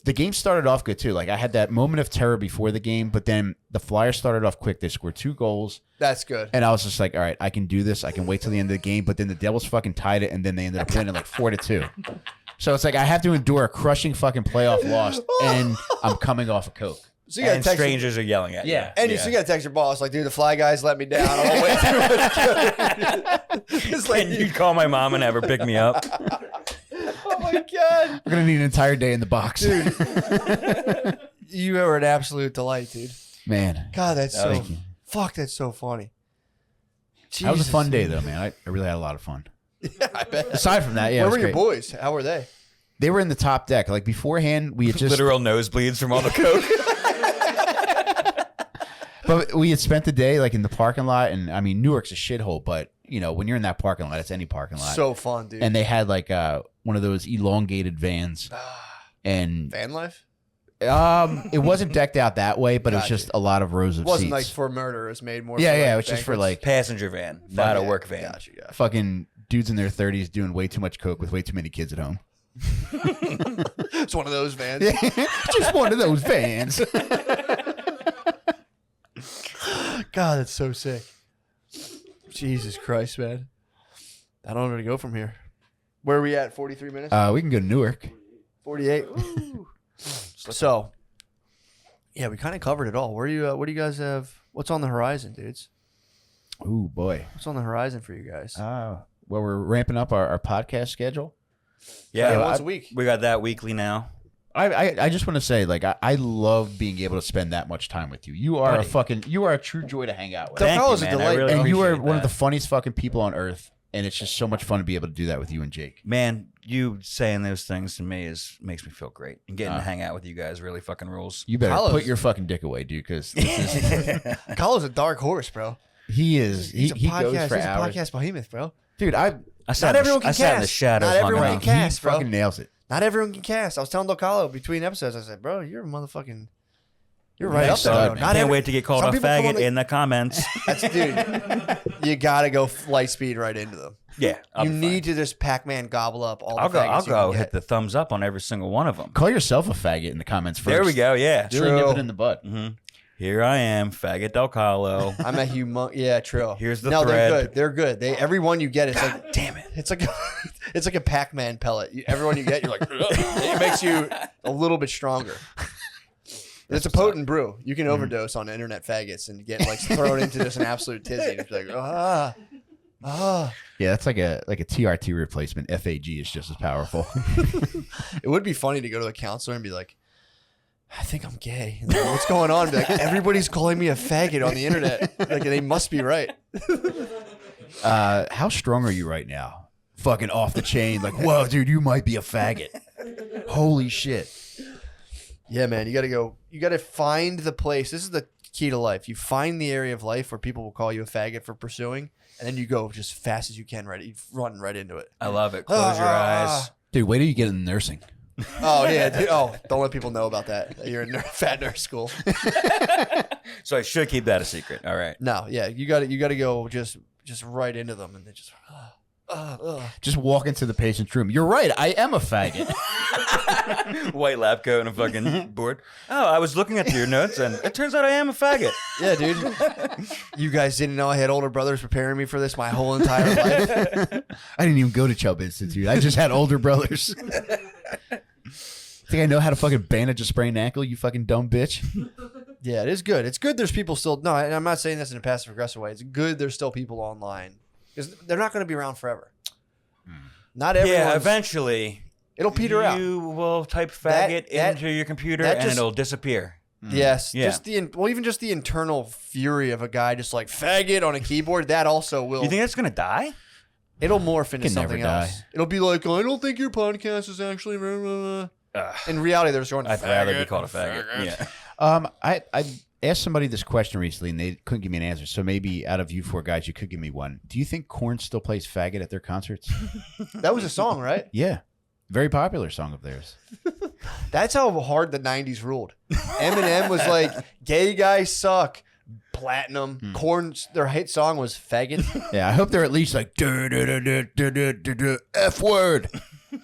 Speaker 2: the game started off good too. Like I had that moment of terror before the game, but then the Flyers started off quick. They scored 2 goals,
Speaker 1: That's good.
Speaker 2: and I was just like, all right, I can do this. I can wait till the end of the game. But then the Devils fucking tied it, and then they ended up winning like 4-2. So it's like I have to endure a crushing fucking playoff loss, and I'm coming off a Coke.
Speaker 1: So you gotta
Speaker 3: And
Speaker 1: text
Speaker 3: strangers are yelling at you.
Speaker 2: Yeah.
Speaker 1: And you still gotta text your boss, like, dude, the Fly guys let me down. I'm way too much. It's like,
Speaker 3: Can you call my mom and have her pick me up?
Speaker 1: oh my god,
Speaker 2: We're gonna need an entire day in the box,
Speaker 1: dude. You are an absolute delight, dude.
Speaker 2: man.
Speaker 1: God, that's so.
Speaker 2: Thank you.
Speaker 1: Fuck, that's so funny.
Speaker 2: That was a
Speaker 1: Jesus.
Speaker 2: fun day though, man. I really had a lot of fun.
Speaker 1: Yeah, I bet.
Speaker 2: Aside from that, yeah, it
Speaker 1: Where
Speaker 2: was
Speaker 1: were your
Speaker 2: great.
Speaker 1: boys? How were they?
Speaker 2: They were in the top deck. Like beforehand, we had just
Speaker 3: Literal nosebleeds from all the coke.
Speaker 2: but we had spent the day like in the parking lot, and I mean Newark's a shithole, but when you're in that parking lot, it's any parking lot.
Speaker 1: So fun, dude.
Speaker 2: And they had like one of those elongated vans, and
Speaker 1: Van life?
Speaker 2: it wasn't decked out that way, but it was
Speaker 1: Gotcha.
Speaker 2: just a lot of rows of
Speaker 1: It wasn't like
Speaker 2: seats.
Speaker 1: for murder. It was made more.
Speaker 2: Yeah,
Speaker 1: for,
Speaker 2: yeah,
Speaker 1: like,
Speaker 2: it was just for
Speaker 1: banquets.
Speaker 2: like
Speaker 3: Passenger van, not a
Speaker 1: Yeah,
Speaker 3: work van.
Speaker 1: Gotcha, gotcha.
Speaker 2: fucking dudes in their 30s doing way too much coke with way too many kids at home.
Speaker 1: It's one of those vans.
Speaker 2: Just one of those vans.
Speaker 1: God, that's so sick. Jesus Christ, man. I don't know where to go from here. Where are we at? 43 minutes?
Speaker 2: We can go to Newark.
Speaker 1: 48. Ooh. So, yeah, we kind of covered it all. What do you guys have? What's on the horizon, dudes?
Speaker 2: Ooh, boy.
Speaker 1: What's on the horizon for you guys?
Speaker 2: Well, we're ramping up our podcast schedule.
Speaker 3: Yeah,
Speaker 1: once a week.
Speaker 3: We got that weekly now.
Speaker 2: I just want to say, like, I love being able to spend that much time with you. You are you are a true joy to hang out with.
Speaker 1: Thank
Speaker 3: Thank
Speaker 1: you,
Speaker 3: you,
Speaker 1: man.
Speaker 3: man. I really
Speaker 2: And you are
Speaker 3: appreciate
Speaker 2: one of the
Speaker 3: that.
Speaker 2: funniest fucking people on earth. And it's just so much fun to be able to do that with you and Jake.
Speaker 3: Man, you saying those things to me makes me feel great. And getting to hang out with you guys really fucking rules.
Speaker 2: You better
Speaker 1: Carlos-
Speaker 2: put your fucking dick away, dude, because
Speaker 1: Kylo's a dark horse, bro.
Speaker 2: he is. He
Speaker 1: He's a
Speaker 2: goes
Speaker 1: podcast.
Speaker 2: for
Speaker 1: He's a
Speaker 2: hours.
Speaker 1: podcast behemoth, bro.
Speaker 2: Dude,
Speaker 3: I sat,
Speaker 1: Not everyone can
Speaker 3: I sat in the
Speaker 1: cast.
Speaker 3: shadows.
Speaker 1: Not
Speaker 3: long
Speaker 1: everyone
Speaker 3: enough.
Speaker 1: can cast,
Speaker 2: he
Speaker 1: bro.
Speaker 2: fucking nails it.
Speaker 1: Not everyone can cast. I was telling Docalo between episodes. I said, bro, you're a motherfucking. You're right
Speaker 2: Thanks,
Speaker 1: up there.
Speaker 2: stud.
Speaker 1: bro.
Speaker 3: Can't wait to get called
Speaker 1: some
Speaker 3: a
Speaker 1: people come on
Speaker 3: faggot in the comments.
Speaker 1: That's dude. You gotta go light speed right into them.
Speaker 3: Yeah, I'll
Speaker 1: You
Speaker 3: be
Speaker 1: need to just Pac-Man gobble up all.
Speaker 3: I'll
Speaker 1: the
Speaker 3: go.
Speaker 1: faggots
Speaker 3: I'll
Speaker 1: you
Speaker 3: go
Speaker 1: can
Speaker 3: hit
Speaker 1: get.
Speaker 3: the thumbs up on every single one of them.
Speaker 2: Call yourself a faggot in the comments first.
Speaker 3: There we go. Yeah.
Speaker 2: Really
Speaker 1: True.
Speaker 2: nip it in the butt.
Speaker 3: Here I am, faggot Del Calo.
Speaker 1: I'm a humong. Yeah, true.
Speaker 3: Here's the
Speaker 1: no,
Speaker 3: thread.
Speaker 1: they're good. They're good. Every one you get, it's like,
Speaker 3: Damn it.
Speaker 1: it's like, it's like a Pac-Man pellet. Everyone you get, you're like, it makes you a little bit stronger. It's a potent brew. You can overdose on internet faggots and get like thrown into just an absolute tizzy. And it's like,
Speaker 2: Yeah, Yeah, that's like a TRT replacement. FAG is just as powerful.
Speaker 1: It would be funny to go to a counselor and be like, I think I'm gay. And like, what's going on? Be like, everybody's calling me a faggot on the internet. Like, they must be right.
Speaker 2: How strong are you right now? Fucking off the chain. Like, whoa, dude, you might be a faggot. Holy shit.
Speaker 1: Yeah, man, you got to go. You got to find the place. This is the key to life. You find the area of life where people will call you a faggot for pursuing, and then you go just fast as you can. You run right into it.
Speaker 3: I love it. Close your eyes.
Speaker 2: Dude, wait till you get into nursing.
Speaker 1: Oh, yeah. Dude. Oh, don't let people know about that. You're in fat nurse school.
Speaker 3: So I should keep that a secret. All right.
Speaker 1: No, yeah, you got to go just right into them, and they just
Speaker 2: Just walk into the patient's room. You're right. I am a faggot.
Speaker 3: White lab coat and a fucking board. Oh, I was looking at your notes, and it turns out I am a faggot.
Speaker 1: Yeah, dude. You guys didn't know I had older brothers preparing me for this my whole entire life.
Speaker 2: I didn't even go to Chubb Institute. I just had older brothers. Think I know how to fucking bandage a sprained ankle, you fucking dumb bitch?
Speaker 1: Yeah, it is good. It's good there's people still... No, and I'm not saying this in a passive-aggressive way. It's good there's still people online. Because they're not going to be around forever. Not everyone.
Speaker 3: Yeah, eventually...
Speaker 1: It'll peter out.
Speaker 3: You will type faggot into your computer, and it'll disappear.
Speaker 1: Yes.
Speaker 3: Yeah.
Speaker 1: Even just the internal fury of a guy just like faggot on a keyboard, that also will...
Speaker 3: You think that's going to die?
Speaker 1: It'll morph into
Speaker 2: Can
Speaker 1: something
Speaker 2: never
Speaker 1: else.
Speaker 2: die.
Speaker 1: It'll be like, I don't think your podcast is actually... In reality, they're just going,
Speaker 3: I'd rather be called a faggot. Yeah.
Speaker 2: I asked somebody this question recently, and they couldn't give me an answer. So maybe out of you four guys, you could give me one. Do you think Korn still plays faggot at their concerts?
Speaker 1: That was a song, right?
Speaker 2: Yeah. Very popular song of theirs.
Speaker 1: That's how hard the 90s ruled. Eminem was like, gay guys suck. Platinum. Korn, their hit song was faggot.
Speaker 2: Yeah, I hope they're at least like, F word.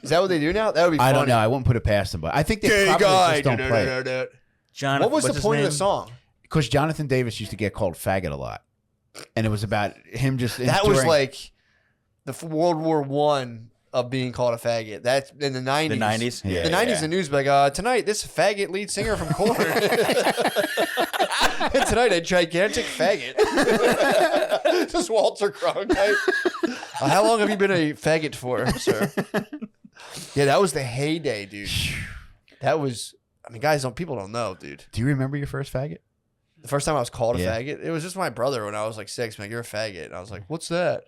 Speaker 1: Is that what they do now? That would be funny.
Speaker 2: I don't know. I won't put it past them, but I think they
Speaker 1: Gay
Speaker 2: probably
Speaker 1: guy.
Speaker 2: just don't play it.
Speaker 3: Jonathan,
Speaker 1: What was
Speaker 3: what's
Speaker 1: the
Speaker 3: his
Speaker 1: point of
Speaker 3: name?
Speaker 1: the song?
Speaker 2: Because Jonathan Davis used to get called faggot a lot. And it was about him just...
Speaker 1: That was like the World War I of being called a faggot. That's in the 90s.
Speaker 3: The 90s?
Speaker 1: Yeah, the 90s, the news be like, tonight, this faggot lead singer from Korn. And tonight, a gigantic faggot. Just Walter Cronkite. How long have you been a faggot for, sir? Yeah, that was the heyday, dude. That was... I mean, guys, people don't know, dude.
Speaker 2: Do you remember your first faggot?
Speaker 1: The first time I was called a faggot, it was just my brother when I was like 6. Like, you're a faggot. And I was like, what's that?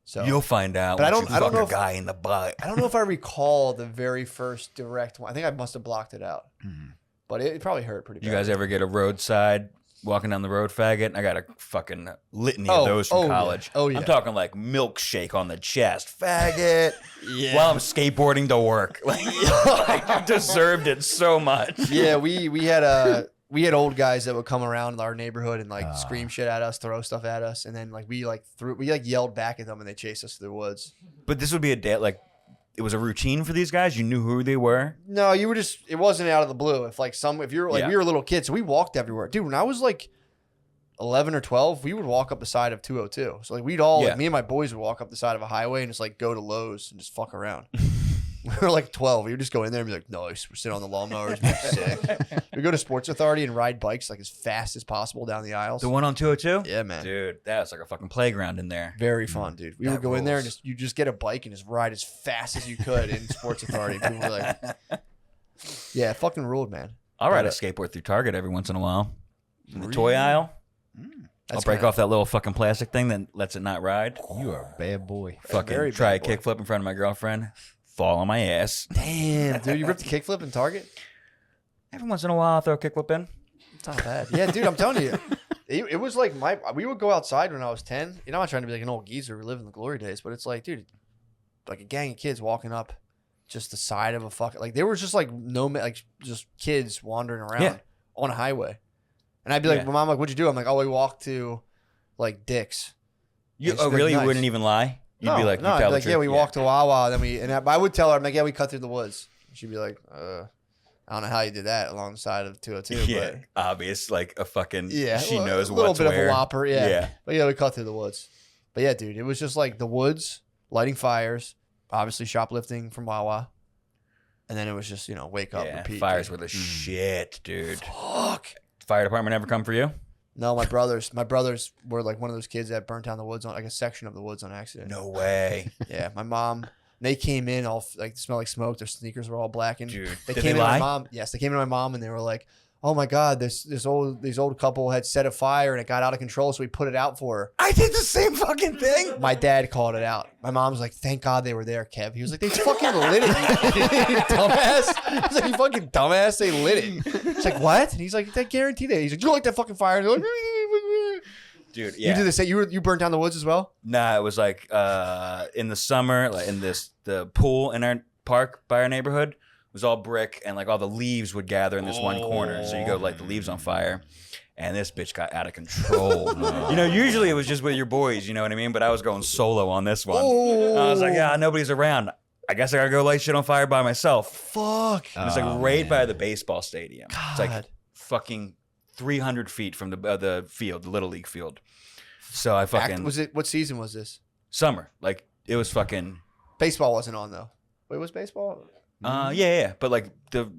Speaker 1: So
Speaker 3: You'll find out.
Speaker 1: But I
Speaker 3: once
Speaker 1: don't
Speaker 3: you fuck
Speaker 1: know
Speaker 3: a
Speaker 1: if-
Speaker 3: guy in the butt.
Speaker 1: I don't know if I recall the very first direct one. I think I must have blocked it out. But it probably hurt pretty bad.
Speaker 3: You guys ever get a roadside walking down the road faggot? I got a fucking litany of those from college.
Speaker 1: Yeah. Oh, yeah.
Speaker 3: I'm talking like milkshake on the chest, faggot.
Speaker 1: Yeah.
Speaker 3: While I'm skateboarding to work. Like, I deserved it so much.
Speaker 1: Yeah, we had old guys that would come around our neighborhood and like scream shit at us, throw stuff at us, and then like we yelled back at them and they chased us through the woods.
Speaker 3: But this would be a day like it was a routine for these guys. You knew who they were.
Speaker 1: No, you were just it wasn't out of the blue. If you're like
Speaker 3: Yeah.
Speaker 1: we were little kids, so we walked everywhere. Dude, when I was like 11 or 12, we would walk up the side of 202. So like we'd all like, me and my boys would walk up the side of a highway and just like go to Lowe's and just fuck around. We were like 12. We would just go in there and be like, nice. We're sitting on the lawnmowers. We're sick. We'd go to Sports Authority and ride bikes like as fast as possible down the aisles.
Speaker 3: The one on 202?
Speaker 1: Yeah, man.
Speaker 3: Dude, that was like a fucking playground in there.
Speaker 1: Very fun, dude. We would go in there and you just get a bike and just ride as fast as you could in Sports Authority. People were like, yeah, fucking ruled, man.
Speaker 3: I'll ride a skateboard through Target every once in a while. In the toy aisle. I'll break off that little fucking plastic thing that lets it not ride.
Speaker 2: You are a bad boy.
Speaker 3: Fucking
Speaker 1: very
Speaker 3: try a
Speaker 1: bad boy.
Speaker 3: kickflip in front of my girlfriend. Fall on my ass.
Speaker 1: Damn, dude. You ripped a kickflip in Target?
Speaker 3: Every once in a while, I'll throw a kickflip in.
Speaker 1: It's not bad. Yeah, dude, I'm telling you. It was like we would go outside when I was 10. You know, I'm not trying to be like an old geezer. We live in the glory days, but it's like, dude, like a gang of kids walking up just the side of a fucking, like, they were just like, just kids wandering around on a highway. And I'd be like, my mom, like, what'd you do? I'm like, oh, we walked to like Dick's.
Speaker 3: Oh, really? You wouldn't even lie? You'd be like,
Speaker 1: no, I'd be like, yeah, we walked to Wawa. Then I would tell her, I'm like, yeah, we cut through the woods. She'd be like, I don't know how you did that along the side of 202.
Speaker 3: Yeah,
Speaker 1: but
Speaker 3: obvious, like a fucking,
Speaker 1: yeah,
Speaker 3: she knows
Speaker 1: a little
Speaker 3: what's
Speaker 1: bit
Speaker 3: where.
Speaker 1: of a whopper,
Speaker 3: Yeah.
Speaker 1: But yeah, we cut through the woods. But yeah, dude, it was just like the woods, lighting fires, obviously shoplifting from Wawa, and then it was just wake up,
Speaker 3: Yeah,
Speaker 1: repeat.
Speaker 3: fires
Speaker 1: dude.
Speaker 3: were the shit, dude.
Speaker 1: Fuck.
Speaker 3: Fire department ever come for you?
Speaker 1: No, my brothers were like one of those kids that burnt down the woods on like a section of the woods on accident.
Speaker 3: No way.
Speaker 1: Yeah, my mom. They came in all like smell like smoke. Their sneakers were all blackened.
Speaker 3: Dude,
Speaker 1: they
Speaker 3: did
Speaker 1: came
Speaker 3: they
Speaker 1: in
Speaker 3: lie?
Speaker 1: my mom. Yes, they came in my mom and they were like, "Oh my God, these old couple had set a fire and it got out of control, so we put it out for her."
Speaker 3: I did the same fucking thing.
Speaker 1: My dad called it out. My mom's like, "Thank God they were there, Kev." He was like, "They fucking lit it, you dumbass." He's like, "You fucking dumbass, they lit it." It's like, "What?" And he's like, "I guarantee that." He's like, "You like that fucking fire?" And they're like,
Speaker 3: Dude, yeah.
Speaker 1: You did the same. You burnt down the woods as well?
Speaker 3: Nah, it was like in the summer, like in the pool in our park by our neighborhood was all brick, and like all the leaves would gather in this one corner. So you go light the leaves on fire, and this bitch got out of control. You know, usually it was just with your boys, you know what I mean? But I was going solo on this one. I was like, yeah, nobody's around. I guess I gotta go light shit on fire by myself.
Speaker 1: Fuck.
Speaker 3: And it's like right by the baseball stadium.
Speaker 1: God.
Speaker 3: It's like fucking 300 feet from the field, the Little League field. So I fucking
Speaker 1: What season was this?
Speaker 3: summer. Like it was fucking
Speaker 1: Baseball wasn't on though. Wait, was baseball?
Speaker 3: yeah. But like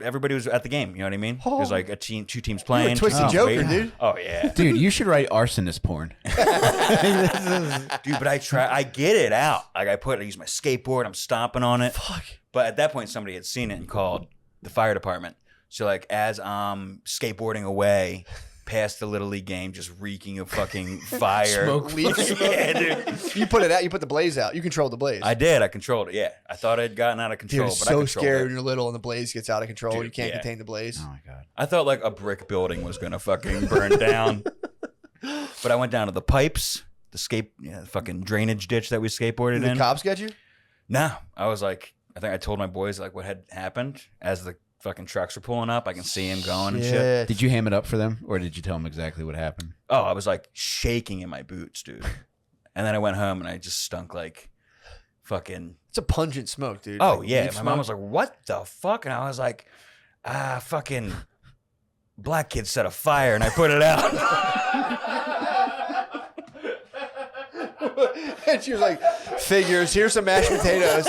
Speaker 3: everybody was at the game, you know what I mean? There's like two teams
Speaker 1: You
Speaker 3: playing.
Speaker 1: were Twisted
Speaker 3: two teams
Speaker 1: Joker,
Speaker 3: waiting.
Speaker 1: dude.
Speaker 3: Oh yeah.
Speaker 2: Dude, you should write arsonist porn.
Speaker 3: Dude, but I get it out. Like I use my skateboard, I'm stomping on it.
Speaker 1: Fuck.
Speaker 3: But at that point somebody had seen it and called the fire department. So like as I'm skateboarding away past the Little League game, just reeking of fucking fire.
Speaker 1: Smoke leaks.
Speaker 3: Yeah, dude.
Speaker 1: You put it out. You put the blaze out. You controlled the blaze.
Speaker 3: I did. I controlled it. Yeah. I thought I'd gotten out of
Speaker 1: Dude,
Speaker 3: control,
Speaker 1: it's
Speaker 3: but I
Speaker 1: so
Speaker 3: controlled
Speaker 1: scared
Speaker 3: it.
Speaker 1: when you're little and the blaze gets out of control.
Speaker 3: Dude,
Speaker 1: You can't
Speaker 3: yeah.
Speaker 1: contain the blaze.
Speaker 2: Oh my God.
Speaker 3: I thought like a brick building was gonna fucking burn down. But I went down to the pipes, the fucking drainage ditch that we skateboarded
Speaker 1: Did the
Speaker 3: in.
Speaker 1: cops get you?
Speaker 3: No, I was like, I think I told my boys like what had happened as the fucking trucks were pulling up. I can see him going and shit.
Speaker 2: Did you ham it up for them, or did you tell them exactly what happened?
Speaker 3: Oh, I was like shaking in my boots, dude. And then I went home and I just stunk like fucking.
Speaker 1: It's a pungent smoke, dude.
Speaker 3: Oh
Speaker 1: Like
Speaker 3: yeah,
Speaker 1: leaf
Speaker 3: my
Speaker 1: smoke.
Speaker 3: mom was like, "What the fuck?" And I was like, fucking black kid set a fire," and I put it out.
Speaker 1: And she was like, "Figures. Here's some mashed potatoes."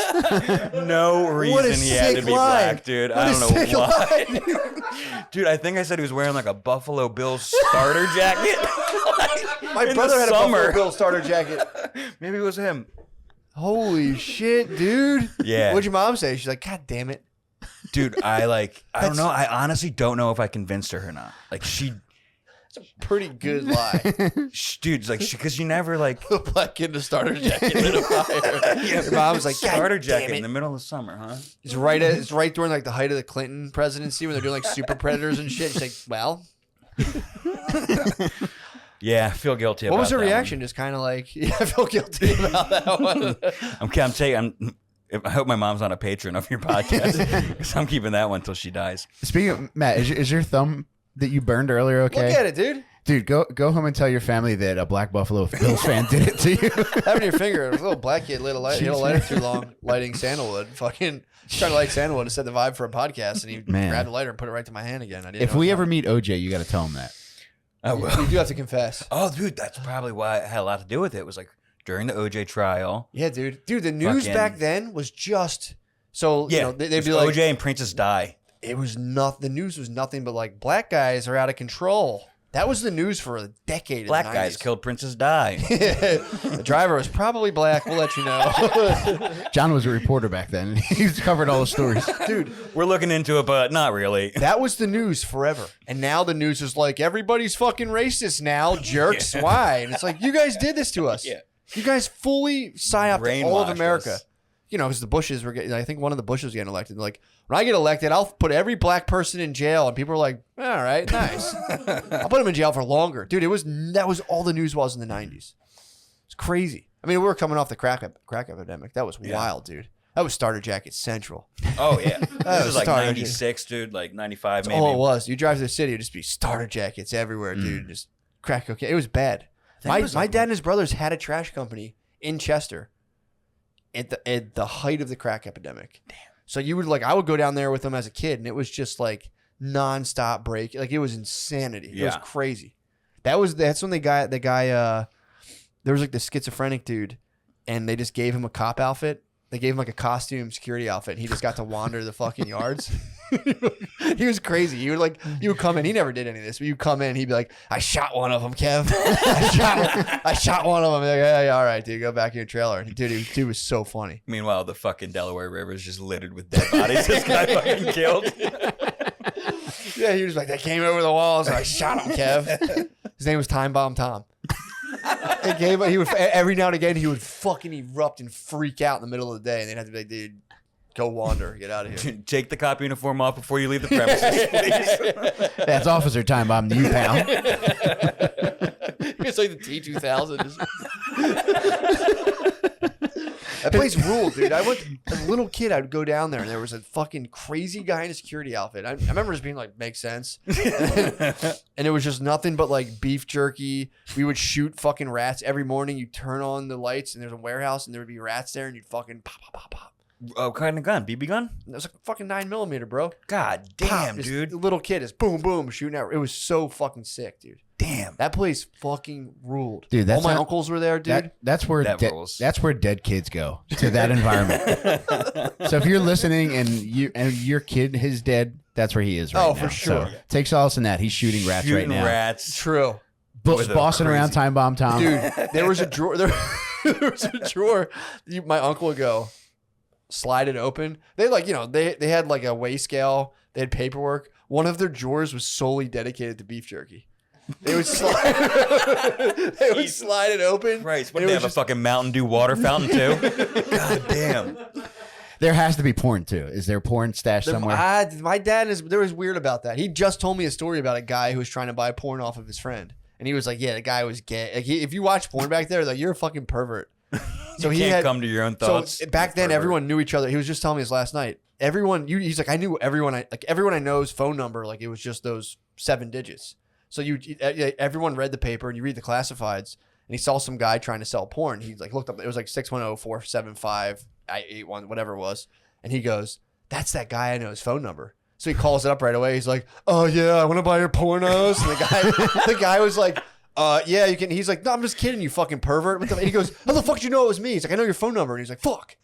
Speaker 3: No
Speaker 1: What a
Speaker 3: reason he had to
Speaker 1: sick
Speaker 3: be
Speaker 1: line.
Speaker 3: black, dude.
Speaker 1: What
Speaker 3: I
Speaker 1: a
Speaker 3: don't know
Speaker 1: sick
Speaker 3: why.
Speaker 1: line.
Speaker 3: Dude, I think I said he was wearing like a Buffalo Bills starter jacket.
Speaker 1: My
Speaker 3: In
Speaker 1: brother
Speaker 3: the
Speaker 1: had a
Speaker 3: summer.
Speaker 1: Buffalo Bill starter jacket.
Speaker 3: Maybe it was him.
Speaker 1: Holy shit, dude.
Speaker 3: Yeah.
Speaker 1: What'd your mom say? She's like, "God damn it."
Speaker 3: Dude, I don't know. I honestly don't know if I convinced her or not. Like
Speaker 1: It's a pretty good lie.
Speaker 3: dude, like because you never like
Speaker 1: The black kid in a starter jacket lit a fire. Your mom's like, "God
Speaker 3: starter
Speaker 1: damn
Speaker 3: jacket
Speaker 1: it."
Speaker 3: in the middle of summer, huh?
Speaker 1: It's right during like the height of the Clinton presidency when they're doing like super predators and shit. She's like, "Well,"
Speaker 3: Yeah, I feel guilty about
Speaker 1: what was her
Speaker 3: that
Speaker 1: reaction? Just kind of like, "Yeah, I feel guilty about that one."
Speaker 3: I hope my mom's not a patron of your podcast because I'm keeping that one till she dies.
Speaker 2: Speaking of Matt, is your thumb that you burned earlier okay?
Speaker 1: Look at it, dude.
Speaker 2: Dude, go home and tell your family that a Black Buffalo Bills fan did it to you.
Speaker 1: Having your finger, a little black kid lit a lighter too long, lighting sandalwood. Fucking trying to light sandalwood to set the vibe for a podcast, and he
Speaker 2: Man.
Speaker 1: grabbed a lighter and put it right to my hand again. I didn't
Speaker 2: If
Speaker 1: know
Speaker 2: we
Speaker 1: it
Speaker 2: ever
Speaker 1: was
Speaker 2: meet OJ, you got to tell him that.
Speaker 3: I will.
Speaker 1: on. You do have to confess.
Speaker 3: Oh, dude, that's probably why it had a lot to do with it. It was like during the OJ trial.
Speaker 1: Yeah, dude. Dude, the news
Speaker 3: Fucking-
Speaker 1: back then was just so.
Speaker 3: Yeah,
Speaker 1: You know,
Speaker 3: it
Speaker 1: they'd
Speaker 3: was
Speaker 1: be like,
Speaker 3: OJ and Princess Di.
Speaker 1: it was not. The news was nothing but like black guys are out of control. That was the news for a decade.
Speaker 3: Black
Speaker 1: in the
Speaker 3: guys
Speaker 1: 90s.
Speaker 3: killed Princess Di.
Speaker 1: The driver was probably black. We'll let you know.
Speaker 2: John was a reporter back then. He's covered all the stories.
Speaker 1: Dude,
Speaker 3: We're looking into it, but not really.
Speaker 1: that was the news forever. And now the news is like, everybody's fucking racist now, jerks.
Speaker 3: Yeah.
Speaker 1: Why? And it's like, you guys did this to us.
Speaker 3: Yeah.
Speaker 1: You guys fully psyoped all of
Speaker 3: Brainwashed
Speaker 1: America.
Speaker 3: us.
Speaker 1: You know, because the Bushes were getting, I think one of the Bushes was getting elected. They're like, when I get elected, I'll put every black person in jail. And people were like, all right, nice. I'll put them in jail for longer. Dude, that was all the news was in the 90s. It's crazy. I mean, we were coming off the crack epidemic. That was wild, dude. That was starter jacket central.
Speaker 3: Oh, yeah. This
Speaker 1: was
Speaker 3: was like
Speaker 1: starter
Speaker 3: 96, dude. Like 95,
Speaker 1: That's
Speaker 3: maybe.
Speaker 1: all it was. You drive to the city, it'd just be starter jackets everywhere, dude. Just crack cocaine. It was bad. My dad and his brothers had a trash company in Chester at the height of the crack epidemic. Damn. So I would go down there with them as a kid, and it was just like nonstop break. Like it was insanity. It was
Speaker 3: Yeah.
Speaker 1: crazy. That's when the guy there was like the schizophrenic dude, and they just gave him a cop outfit, they gave him like a costume security outfit. And he just got to wander the fucking yards. He was crazy. He would come in. He never did any of this. But you come in, he'd be like, "I shot one of them, Kev. I shot one of them." Like, "Yeah, all right, dude, go back in your trailer." And dude was so funny.
Speaker 3: Meanwhile, the fucking Delaware River is just littered with dead bodies. This guy fucking killed.
Speaker 1: Yeah, he was like, "They came over the walls and I shot him, Kev." His name was Time Bomb Tom. He would every now and again he would fucking erupt and freak out in the middle of the day, and they'd have to be like, "Dude, go wander, get out of here."
Speaker 3: Take the cop uniform off before you leave the premises, please.
Speaker 2: That's Officer Time Bomb to you, pal.
Speaker 1: It's like the T-2000. That place ruled, dude. I went as a little kid. I'd go down there, and there was a fucking crazy guy in a security outfit. I remember just being like, "Makes sense," and it was just nothing but like beef jerky. We would shoot fucking rats every morning. You turn on the lights, and there's a warehouse, and there would be rats there, and you'd fucking pop, pop, pop, pop.
Speaker 3: Oh, kind of gun? BB gun?
Speaker 1: It was like fucking 9mm, bro.
Speaker 3: God damn, dude.
Speaker 1: The little kid is boom, boom, shooting out. It was so fucking sick, dude.
Speaker 3: Damn.
Speaker 1: That place fucking ruled.
Speaker 2: Dude,
Speaker 1: all my uncles were there, dude.
Speaker 2: That's where that's where dead kids go, to that environment. So if you're listening and your kid is dead, that's where he is right now.
Speaker 1: Oh, for sure.
Speaker 2: So take solace in that. He's shooting rats right now.
Speaker 3: Rats.
Speaker 1: True.
Speaker 2: Bossing around Time Bomb Tom.
Speaker 1: Dude, there was a drawer. There was a drawer. My uncle would go, slide it open. They they had like a weigh scale. They had paperwork. One of their drawers was solely dedicated to beef jerky. They would slide it open.
Speaker 3: Christ, what, they have a fucking Mountain Dew water fountain too? God damn.
Speaker 2: There has to be porn too. Is there porn stashed somewhere?
Speaker 1: My dad was weird about that. He just told me a story about a guy who was trying to buy porn off of his friend. And he was like, "Yeah, the guy was gay." Like if you watch porn back there, like you're a fucking pervert. So
Speaker 3: you can't come to your own thoughts.
Speaker 1: So back then, everyone knew each other. He was just telling me this last night. He's like, I knew everyone. Everyone I know's phone number. Like it was just those 7 digits. So everyone read the paper and you read the classifieds. And he saw some guy trying to sell porn. He like looked up. It was like 610-475-81, whatever it was. And he goes, "That's that guy I know his phone number." So he calls it up right away. He's like, "Oh yeah, I want to buy your pornos." And the guy was like, "Yeah, you can." He's like, "No, I'm just kidding, you fucking pervert." And he goes, "How the fuck did you know it was me?" He's like, "I know your phone number." And he's like, "Fuck."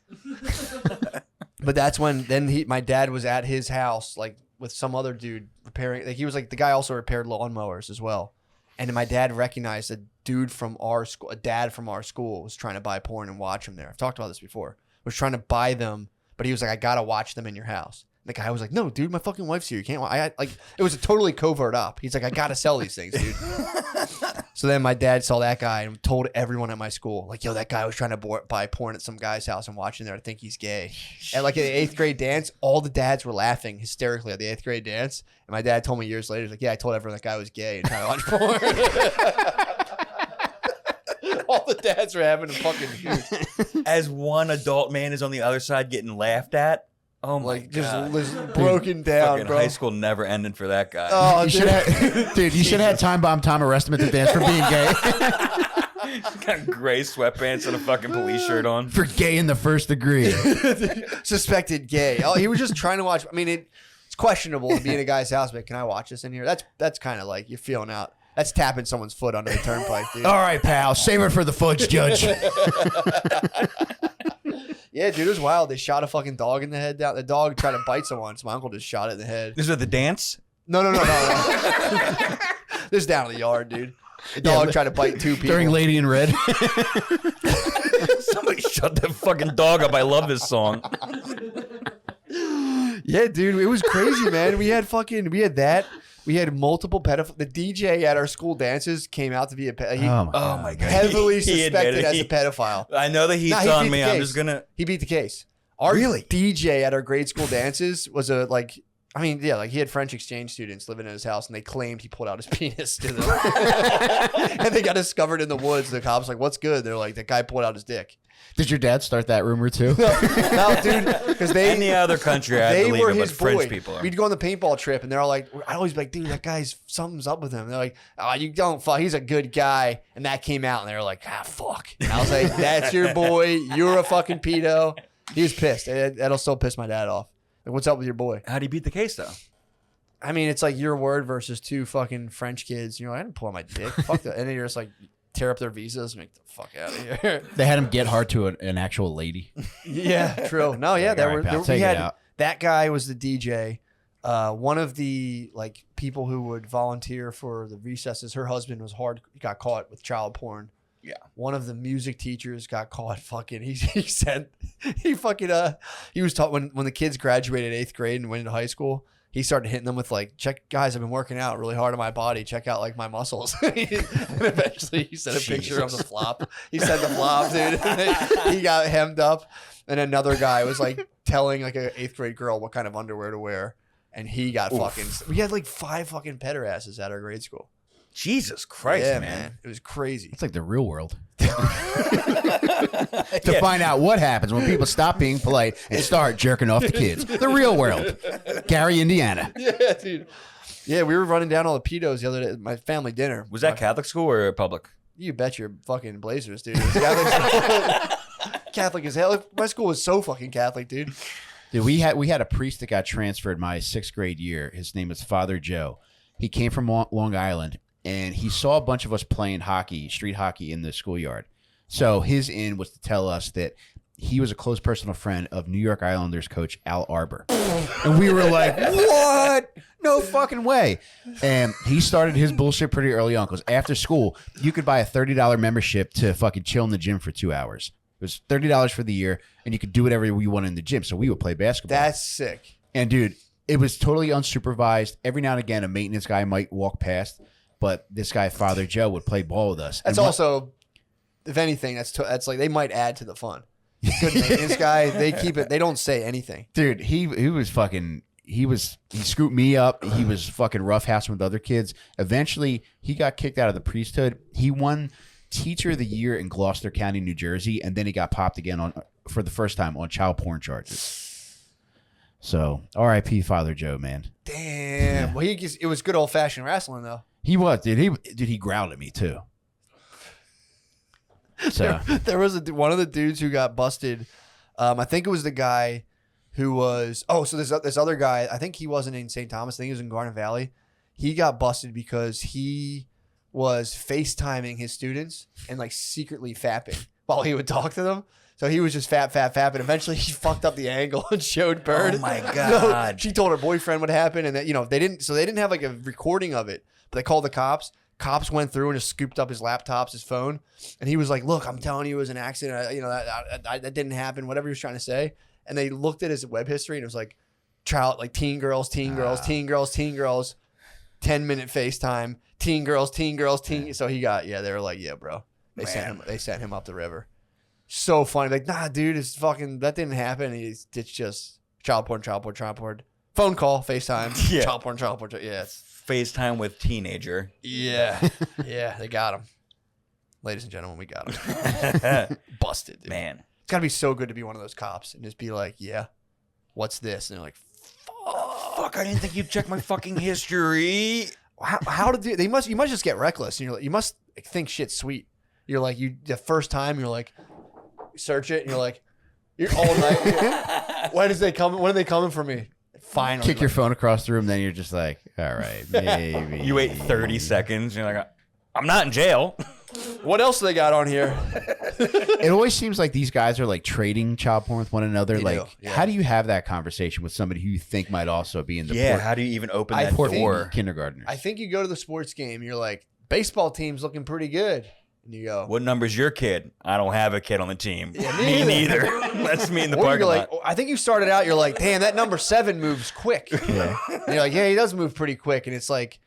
Speaker 1: But that's when my dad was at his house like with some other dude repairing. Like he was like the guy also repaired lawnmowers as well. And my dad recognized a dude from our school, a dad from our school was trying to buy porn and watch him there. I've talked about this before. Was trying to buy them, but he was like, "I gotta watch them in your house." The guy was like, "No, dude, my fucking wife's here. You can't." Like it was a totally covert up. He's like, "I gotta sell these things, dude." So then my dad saw that guy and told everyone at my school, like, "Yo, that guy was trying to buy porn at some guy's house and watching there. I think he's gay." And like at the 8th grade dance, all the dads were laughing hysterically at the 8th grade dance. And my dad told me years later, he's like, "Yeah, I told everyone that guy was gay and trying to watch porn." All the dads were having a fucking hoot.
Speaker 3: As one adult man is on the other side getting laughed at. Oh my God.
Speaker 1: Just broken down,
Speaker 3: fucking
Speaker 1: bro.
Speaker 3: High school never ended for that guy.
Speaker 1: Oh,
Speaker 2: you should have had Time Bomb Tom arrest him at the dance for being gay.
Speaker 3: Got gray sweatpants and a fucking police shirt on.
Speaker 2: For gay in the first degree.
Speaker 1: Suspected gay. Oh, he was just trying to watch. I mean, it's questionable to be in a guy's house, but can I watch this in here? That's kind of like you're feeling out. That's tapping someone's foot under the turnpike, dude.
Speaker 2: All right, pal. Save it for the fudge judge.
Speaker 1: Yeah, dude, it was wild. They shot a fucking dog in the head down. The dog tried to bite someone, so my uncle just shot it in the head.
Speaker 3: This is at the dance?
Speaker 1: No. This is down in the yard, dude. The dog tried to bite 2 people.
Speaker 2: During Lady in Red.
Speaker 3: Somebody shut that fucking dog up. I love this song.
Speaker 1: Yeah, dude, it was crazy, man. We had that. We had multiple pedophiles. The DJ at our school dances came out to be a pedophile.
Speaker 3: Oh my God.
Speaker 1: Heavily suspected as a pedophile.
Speaker 3: I know that he's on me. I'm just going to.
Speaker 1: He beat the case. Our DJ at our grade school dances was he had French exchange students living in his house, and they claimed he pulled out his penis to them. And they got discovered in the woods. The cops like, "What's good?" They're like, "That guy pulled out his dick."
Speaker 2: Did your dad start that rumor too?
Speaker 1: No, dude, because
Speaker 3: any other country, I believe it, but French people are.
Speaker 1: We'd go on the paintball trip, and they're all like, I'd always be like, "Dude, that guy's something's up with him." And they're like, "Oh, you don't fuck. He's a good guy." And that came out, and they were like, "Ah, fuck." And I was like, "That's your boy. You're a fucking pedo." He was pissed. That'll still piss my dad off. Like, what's up with your boy?
Speaker 3: How'd he beat the case though?
Speaker 1: I mean, it's like your word versus 2 fucking French kids. You're like, "I didn't pull out my dick." Fuck that. And then you're just like, tear up their visas, make the fuck out of here.
Speaker 2: They had him get hard to an actual lady.
Speaker 1: Yeah, true. No, yeah, we had that guy was the DJ. One of the like people who would volunteer for the recesses, her husband got caught with child porn. Yeah. One of the music teachers got caught fucking. He was taught when the kids graduated 8th grade and went into high school. He started hitting them with like, check, guys, I've been working out really hard on my body. Check out like my muscles. And eventually he sent a picture of the flop. He sent the flop, dude. He got hemmed up. And another guy was like telling like an 8th grade girl what kind of underwear to wear. And he got fucking, we had like 5 fucking pederasses at our grade school.
Speaker 3: Jesus Christ, man.
Speaker 1: It was crazy.
Speaker 2: It's like the real world. To find out what happens when people stop being polite and start jerking off the kids. The real world. Gary, Indiana.
Speaker 1: Yeah, dude. Yeah, we were running down all the pedos the other day at my family dinner.
Speaker 3: Was that Catholic school or public?
Speaker 1: You bet your fucking blazers, dude. It was Catholic, Catholic as hell. My school was so fucking Catholic, dude.
Speaker 2: Dude, we had a priest that got transferred my 6th grade year. His name was Father Joe. He came from Long Island. And he saw a bunch of us playing hockey, street hockey in the schoolyard. So his in was to tell us that he was a close personal friend of New York Islanders coach Al Arbor. And we were like, what? No fucking way. And he started his bullshit pretty early on because after school, you could buy a $30 membership to fucking chill in the gym for 2 hours. It was $30 for the year, and you could do whatever you wanted in the gym. So we would play basketball.
Speaker 1: That's sick.
Speaker 2: And, dude, it was totally unsupervised. Every now and again, a maintenance guy might walk past. But this guy, Father Joe, would play ball with us.
Speaker 1: That's also, if anything, that's like they might add to the fun. Good maintenance guy, they keep it. They don't say anything.
Speaker 2: Dude, he was fucking. He scooped me up. He was fucking roughhousing with other kids. Eventually, he got kicked out of the priesthood. He won Teacher of the Year in Gloucester County, New Jersey, and then he got popped again for the first time on child porn charges. So, R.I.P. Father Joe, man.
Speaker 1: Damn. Yeah. Well, it was good old fashioned wrestling though.
Speaker 2: He was, dude. He growled at me too. So
Speaker 1: there was one of the dudes who got busted. I think it was the guy who was. Oh, so this other guy. I think he wasn't in St. Thomas. I think he was in Garnet Valley. He got busted because he was FaceTiming his students and like secretly fapping while he would talk to them. So he was just fap. And eventually he fucked up the angle and showed Bird.
Speaker 3: Oh my God.
Speaker 1: So she told her boyfriend what happened, and that they didn't have like a recording of it. But they called the cops. Cops went through and just scooped up his laptops, his phone, and he was like, "Look, I'm telling you, it was an accident. That didn't happen. Whatever he was trying to say." And they looked at his web history, and it was like, teen girls, 10-minute FaceTime, teen girls. So he got They were like, "Yeah, bro." They sent him up the river. So funny. Like, nah, dude, it's fucking that didn't happen. It's just child porn. Phone call, FaceTime,
Speaker 3: yeah.
Speaker 1: Child porn. Yeah, it's
Speaker 3: FaceTime with teenager.
Speaker 1: Yeah. Yeah, they got him. Ladies and gentlemen, we got him. Busted, dude.
Speaker 3: Man.
Speaker 1: It's got to be so good to be one of those cops and just be like, yeah, what's this? And they're like,
Speaker 3: fuck, I didn't think you'd check my fucking history.
Speaker 1: How to do you must just get reckless. And you must think shit's sweet. You're like, the first time you're like, search it and you're like, you're all night. When are they coming for me? Finally.
Speaker 2: Kick your phone across the room, then you're just like, all right, maybe.
Speaker 3: You wait 30 seconds, and you're like, I'm not in jail.
Speaker 1: What else do they got on here?
Speaker 2: It always seems like these guys are like trading child porn with one another. How do you have that conversation with somebody who you think might also be in the
Speaker 3: how do you even open that door?
Speaker 2: Kindergartners.
Speaker 1: I think you go to the sports game, you're like, baseball team's looking pretty good. And you go,
Speaker 3: what number's your kid? I don't have a kid on the team. Yeah, me neither. That's me in the parking lot.
Speaker 1: I think you started out, you're like, damn, that number 7 moves quick. Yeah. And you're like, yeah, he does move pretty quick. And it's like,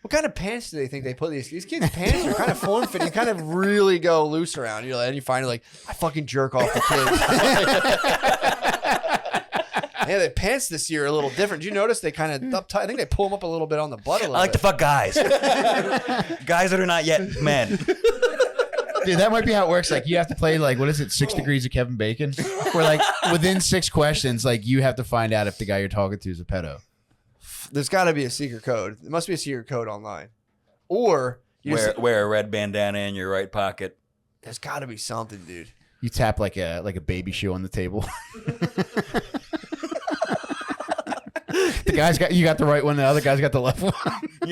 Speaker 1: what kind of pants do they think they put these kids' pants are kind of form fitting. You kind of really go loose around. You're like, and you find like, I fucking jerk off the kids. Yeah, the pants this year are a little different. Did you notice they kind of up tight? I think they pull them up a little bit on the butt a little bit.
Speaker 3: I like to fuck guys. Guys that are not yet men.
Speaker 2: Dude, that might be how it works. Like, you have to play, like, what is it, 6 Degrees of Kevin Bacon? Where, like, within 6 questions, like, you have to find out if the guy you're talking to is a pedo.
Speaker 1: There's got to be a secret code. There must be a secret code online. Or
Speaker 3: you wear a red bandana in your right pocket.
Speaker 1: There's got to be something, dude.
Speaker 2: You tap like a baby shoe on the table. The guy's got the right one, the other guy's got the left one.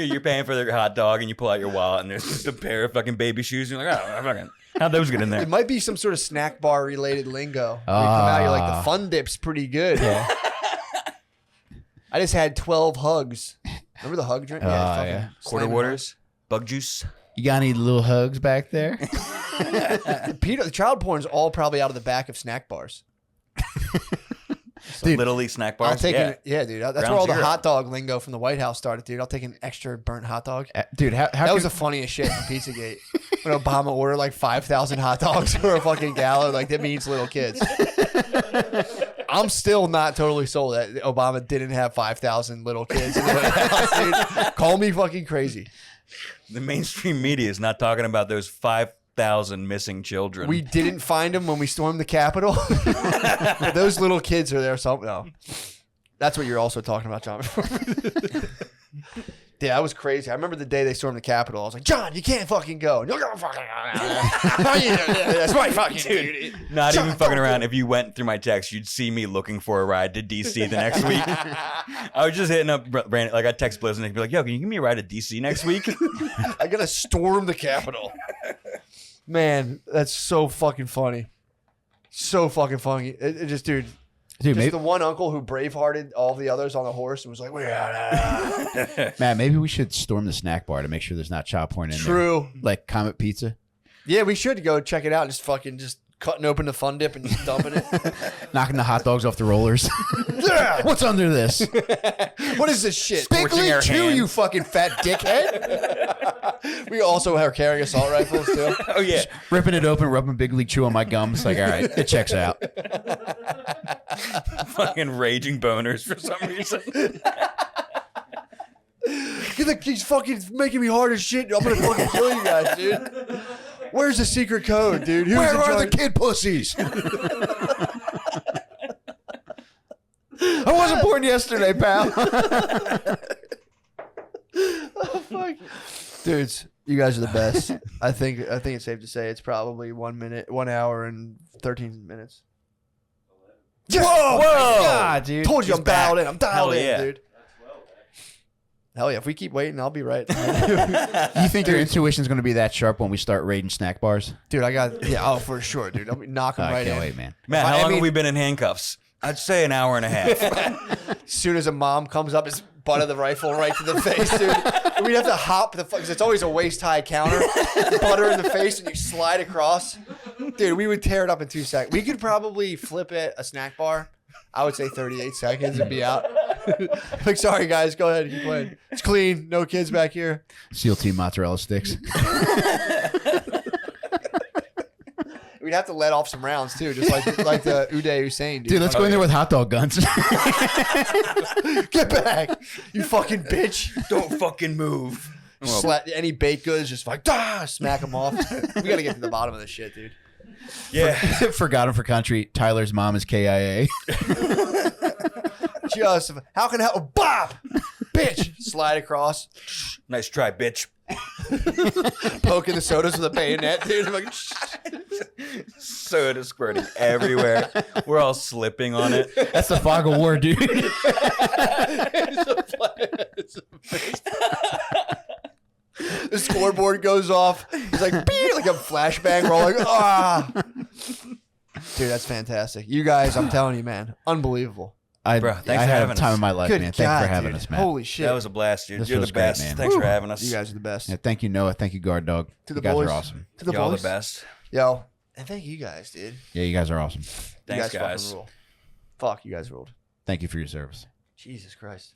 Speaker 3: You're paying for their hot dog, and you pull out your wallet, and there's just a pair of fucking baby shoes. And you're like, oh, fucking, how'd those get in there?
Speaker 1: It might be some sort of snack bar related lingo. Where you come out, you're like, the Fun Dip's pretty good.
Speaker 2: Yeah.
Speaker 1: I just had 12 hugs. Remember the hug drink?
Speaker 2: Yeah.
Speaker 3: Quarter waters, bug juice.
Speaker 2: You got any little hugs back there?
Speaker 1: The child porn's all probably out of the back of snack bars.
Speaker 3: Dude, Little League snack bars.
Speaker 1: I'll take yeah, dude. That's
Speaker 3: Ground
Speaker 1: where all
Speaker 3: zero.
Speaker 1: the hot dog lingo from the White House started, dude. I'll take an extra burnt hot dog.
Speaker 2: Dude, how
Speaker 1: That was the funniest shit from Pizzagate. When Obama ordered like 5,000 hot dogs for a fucking gala, like that means little kids. I'm still not totally sold that Obama didn't have 5,000 little kids in the White House, dude. Call me fucking crazy.
Speaker 3: The mainstream media is not talking about those 5,000 missing children.
Speaker 1: We didn't find them when we stormed the Capitol. Those little kids are there. So no, that's what you're also talking about, John. Yeah, that was crazy. I remember the day they stormed the Capitol. I was like, John, you can't fucking go. And you're gonna fucking. That's right, fucking dude.
Speaker 3: Not even fucking around. If you went through my text, you'd see me looking for a ride to DC the next week. I was just hitting up Brandon. Like, I'd text Blizzard and be like, yo, can you give me a ride to DC next week?
Speaker 1: I gotta storm the Capitol. Man, that's so fucking funny. So fucking funny. It just, dude,
Speaker 2: maybe,
Speaker 1: the one uncle who bravehearted all the others on the horse and was like,
Speaker 2: man, maybe we should storm the snack bar to make sure there's not child porn in there.
Speaker 1: True.
Speaker 2: Like Comet Pizza.
Speaker 1: Yeah, we should go check it out and just cutting open the Fun Dip and just dumping it.
Speaker 2: Knocking the hot dogs off the rollers. What's under this?
Speaker 1: What is this shit?
Speaker 2: Big
Speaker 3: Torching
Speaker 2: League
Speaker 3: our
Speaker 2: Chew,
Speaker 3: hands.
Speaker 2: you fucking fat dickhead.
Speaker 1: We also are carrying assault rifles too.
Speaker 3: Oh, yeah.
Speaker 2: Ripping it open, rubbing Big League Chew on my gums. Like, all right, it checks out.
Speaker 3: Fucking raging boners for some reason.
Speaker 1: He's fucking making me hard as shit. I'm gonna fucking kill you guys, dude. Where's the secret code, dude?
Speaker 2: Where are the kid pussies? I wasn't born yesterday, pal.
Speaker 1: Oh, fuck. Dudes, you guys are the best. I think it's safe to say it's probably 1 hour and 13 minutes.
Speaker 2: Whoa!
Speaker 3: Whoa!
Speaker 2: God, dude.
Speaker 1: Told you
Speaker 3: He's
Speaker 1: I'm dialed
Speaker 3: back.
Speaker 1: in. I'm dialed
Speaker 3: Hell
Speaker 1: in,
Speaker 3: yeah.
Speaker 1: dude. Hell yeah. If we keep waiting, I'll be right.
Speaker 2: You think your intuition's going to be that sharp when we start raiding snack bars?
Speaker 1: Dude, oh, for sure, dude. I'll be knocking
Speaker 2: I
Speaker 1: right
Speaker 2: can't
Speaker 1: in.
Speaker 2: wait, man.
Speaker 3: Man, how long have we been in handcuffs? I'd say an hour and a half.
Speaker 1: As soon as a mom comes up, it's butt of the rifle right to the face, dude. And we'd have to hop because it's always a waist-high counter. Butter in the face and you slide across. Dude, we would tear it up in 2 seconds. We could probably flip at a snack bar. I would say 38 seconds and be out. Like, sorry, guys. Go ahead. Keep playing. It's clean. No kids back here.
Speaker 2: SEAL Team mozzarella sticks.
Speaker 1: We'd have to let off some rounds, too, just like the Uday Hussein, dude.
Speaker 2: Dude, let's go in there with hot dog guns.
Speaker 1: Get back, you fucking bitch.
Speaker 3: Don't fucking move.
Speaker 1: Any baked goods, just like, smack them off. We got to get to the bottom of this shit, dude.
Speaker 3: Yeah.
Speaker 2: Forgot him for country. Tyler's mom is KIA.
Speaker 1: Just, how can I help? Bop! Bitch! Slide across.
Speaker 3: Nice try, bitch.
Speaker 1: Poking the sodas with a bayonet, dude. I'm like,
Speaker 3: Soda squirting everywhere. We're all slipping on it.
Speaker 2: That's the fog of war, dude.
Speaker 1: The scoreboard goes off. It's like, beep, like a flashbang. We're all like, ah. Dude, that's fantastic. You guys, I'm telling you, man, unbelievable.
Speaker 3: Bro, thanks
Speaker 2: I
Speaker 3: for
Speaker 2: had
Speaker 3: having
Speaker 2: a time
Speaker 3: us.
Speaker 2: of my life,
Speaker 1: Good
Speaker 2: man.
Speaker 1: God,
Speaker 2: Thanks for having
Speaker 1: dude.
Speaker 2: us, man.
Speaker 1: Holy shit.
Speaker 3: That was a blast, dude.
Speaker 2: This
Speaker 3: You're
Speaker 2: was
Speaker 3: the
Speaker 2: great,
Speaker 3: best.
Speaker 2: man.
Speaker 3: Thanks for having us.
Speaker 1: You guys are the best.
Speaker 2: Yeah, thank you, Noah. Thank you, Guard Dog.
Speaker 1: To the
Speaker 2: You guys
Speaker 1: boys.
Speaker 2: are awesome.
Speaker 1: To the
Speaker 3: Y'all
Speaker 1: boys.
Speaker 3: the best.
Speaker 1: Yo, and thank you guys, dude.
Speaker 2: Yeah, you guys are awesome.
Speaker 3: Thanks,
Speaker 1: you guys.
Speaker 3: guys.
Speaker 1: Fucking rule. Fuck, you guys ruled.
Speaker 2: Thank you for your service.
Speaker 1: Jesus Christ.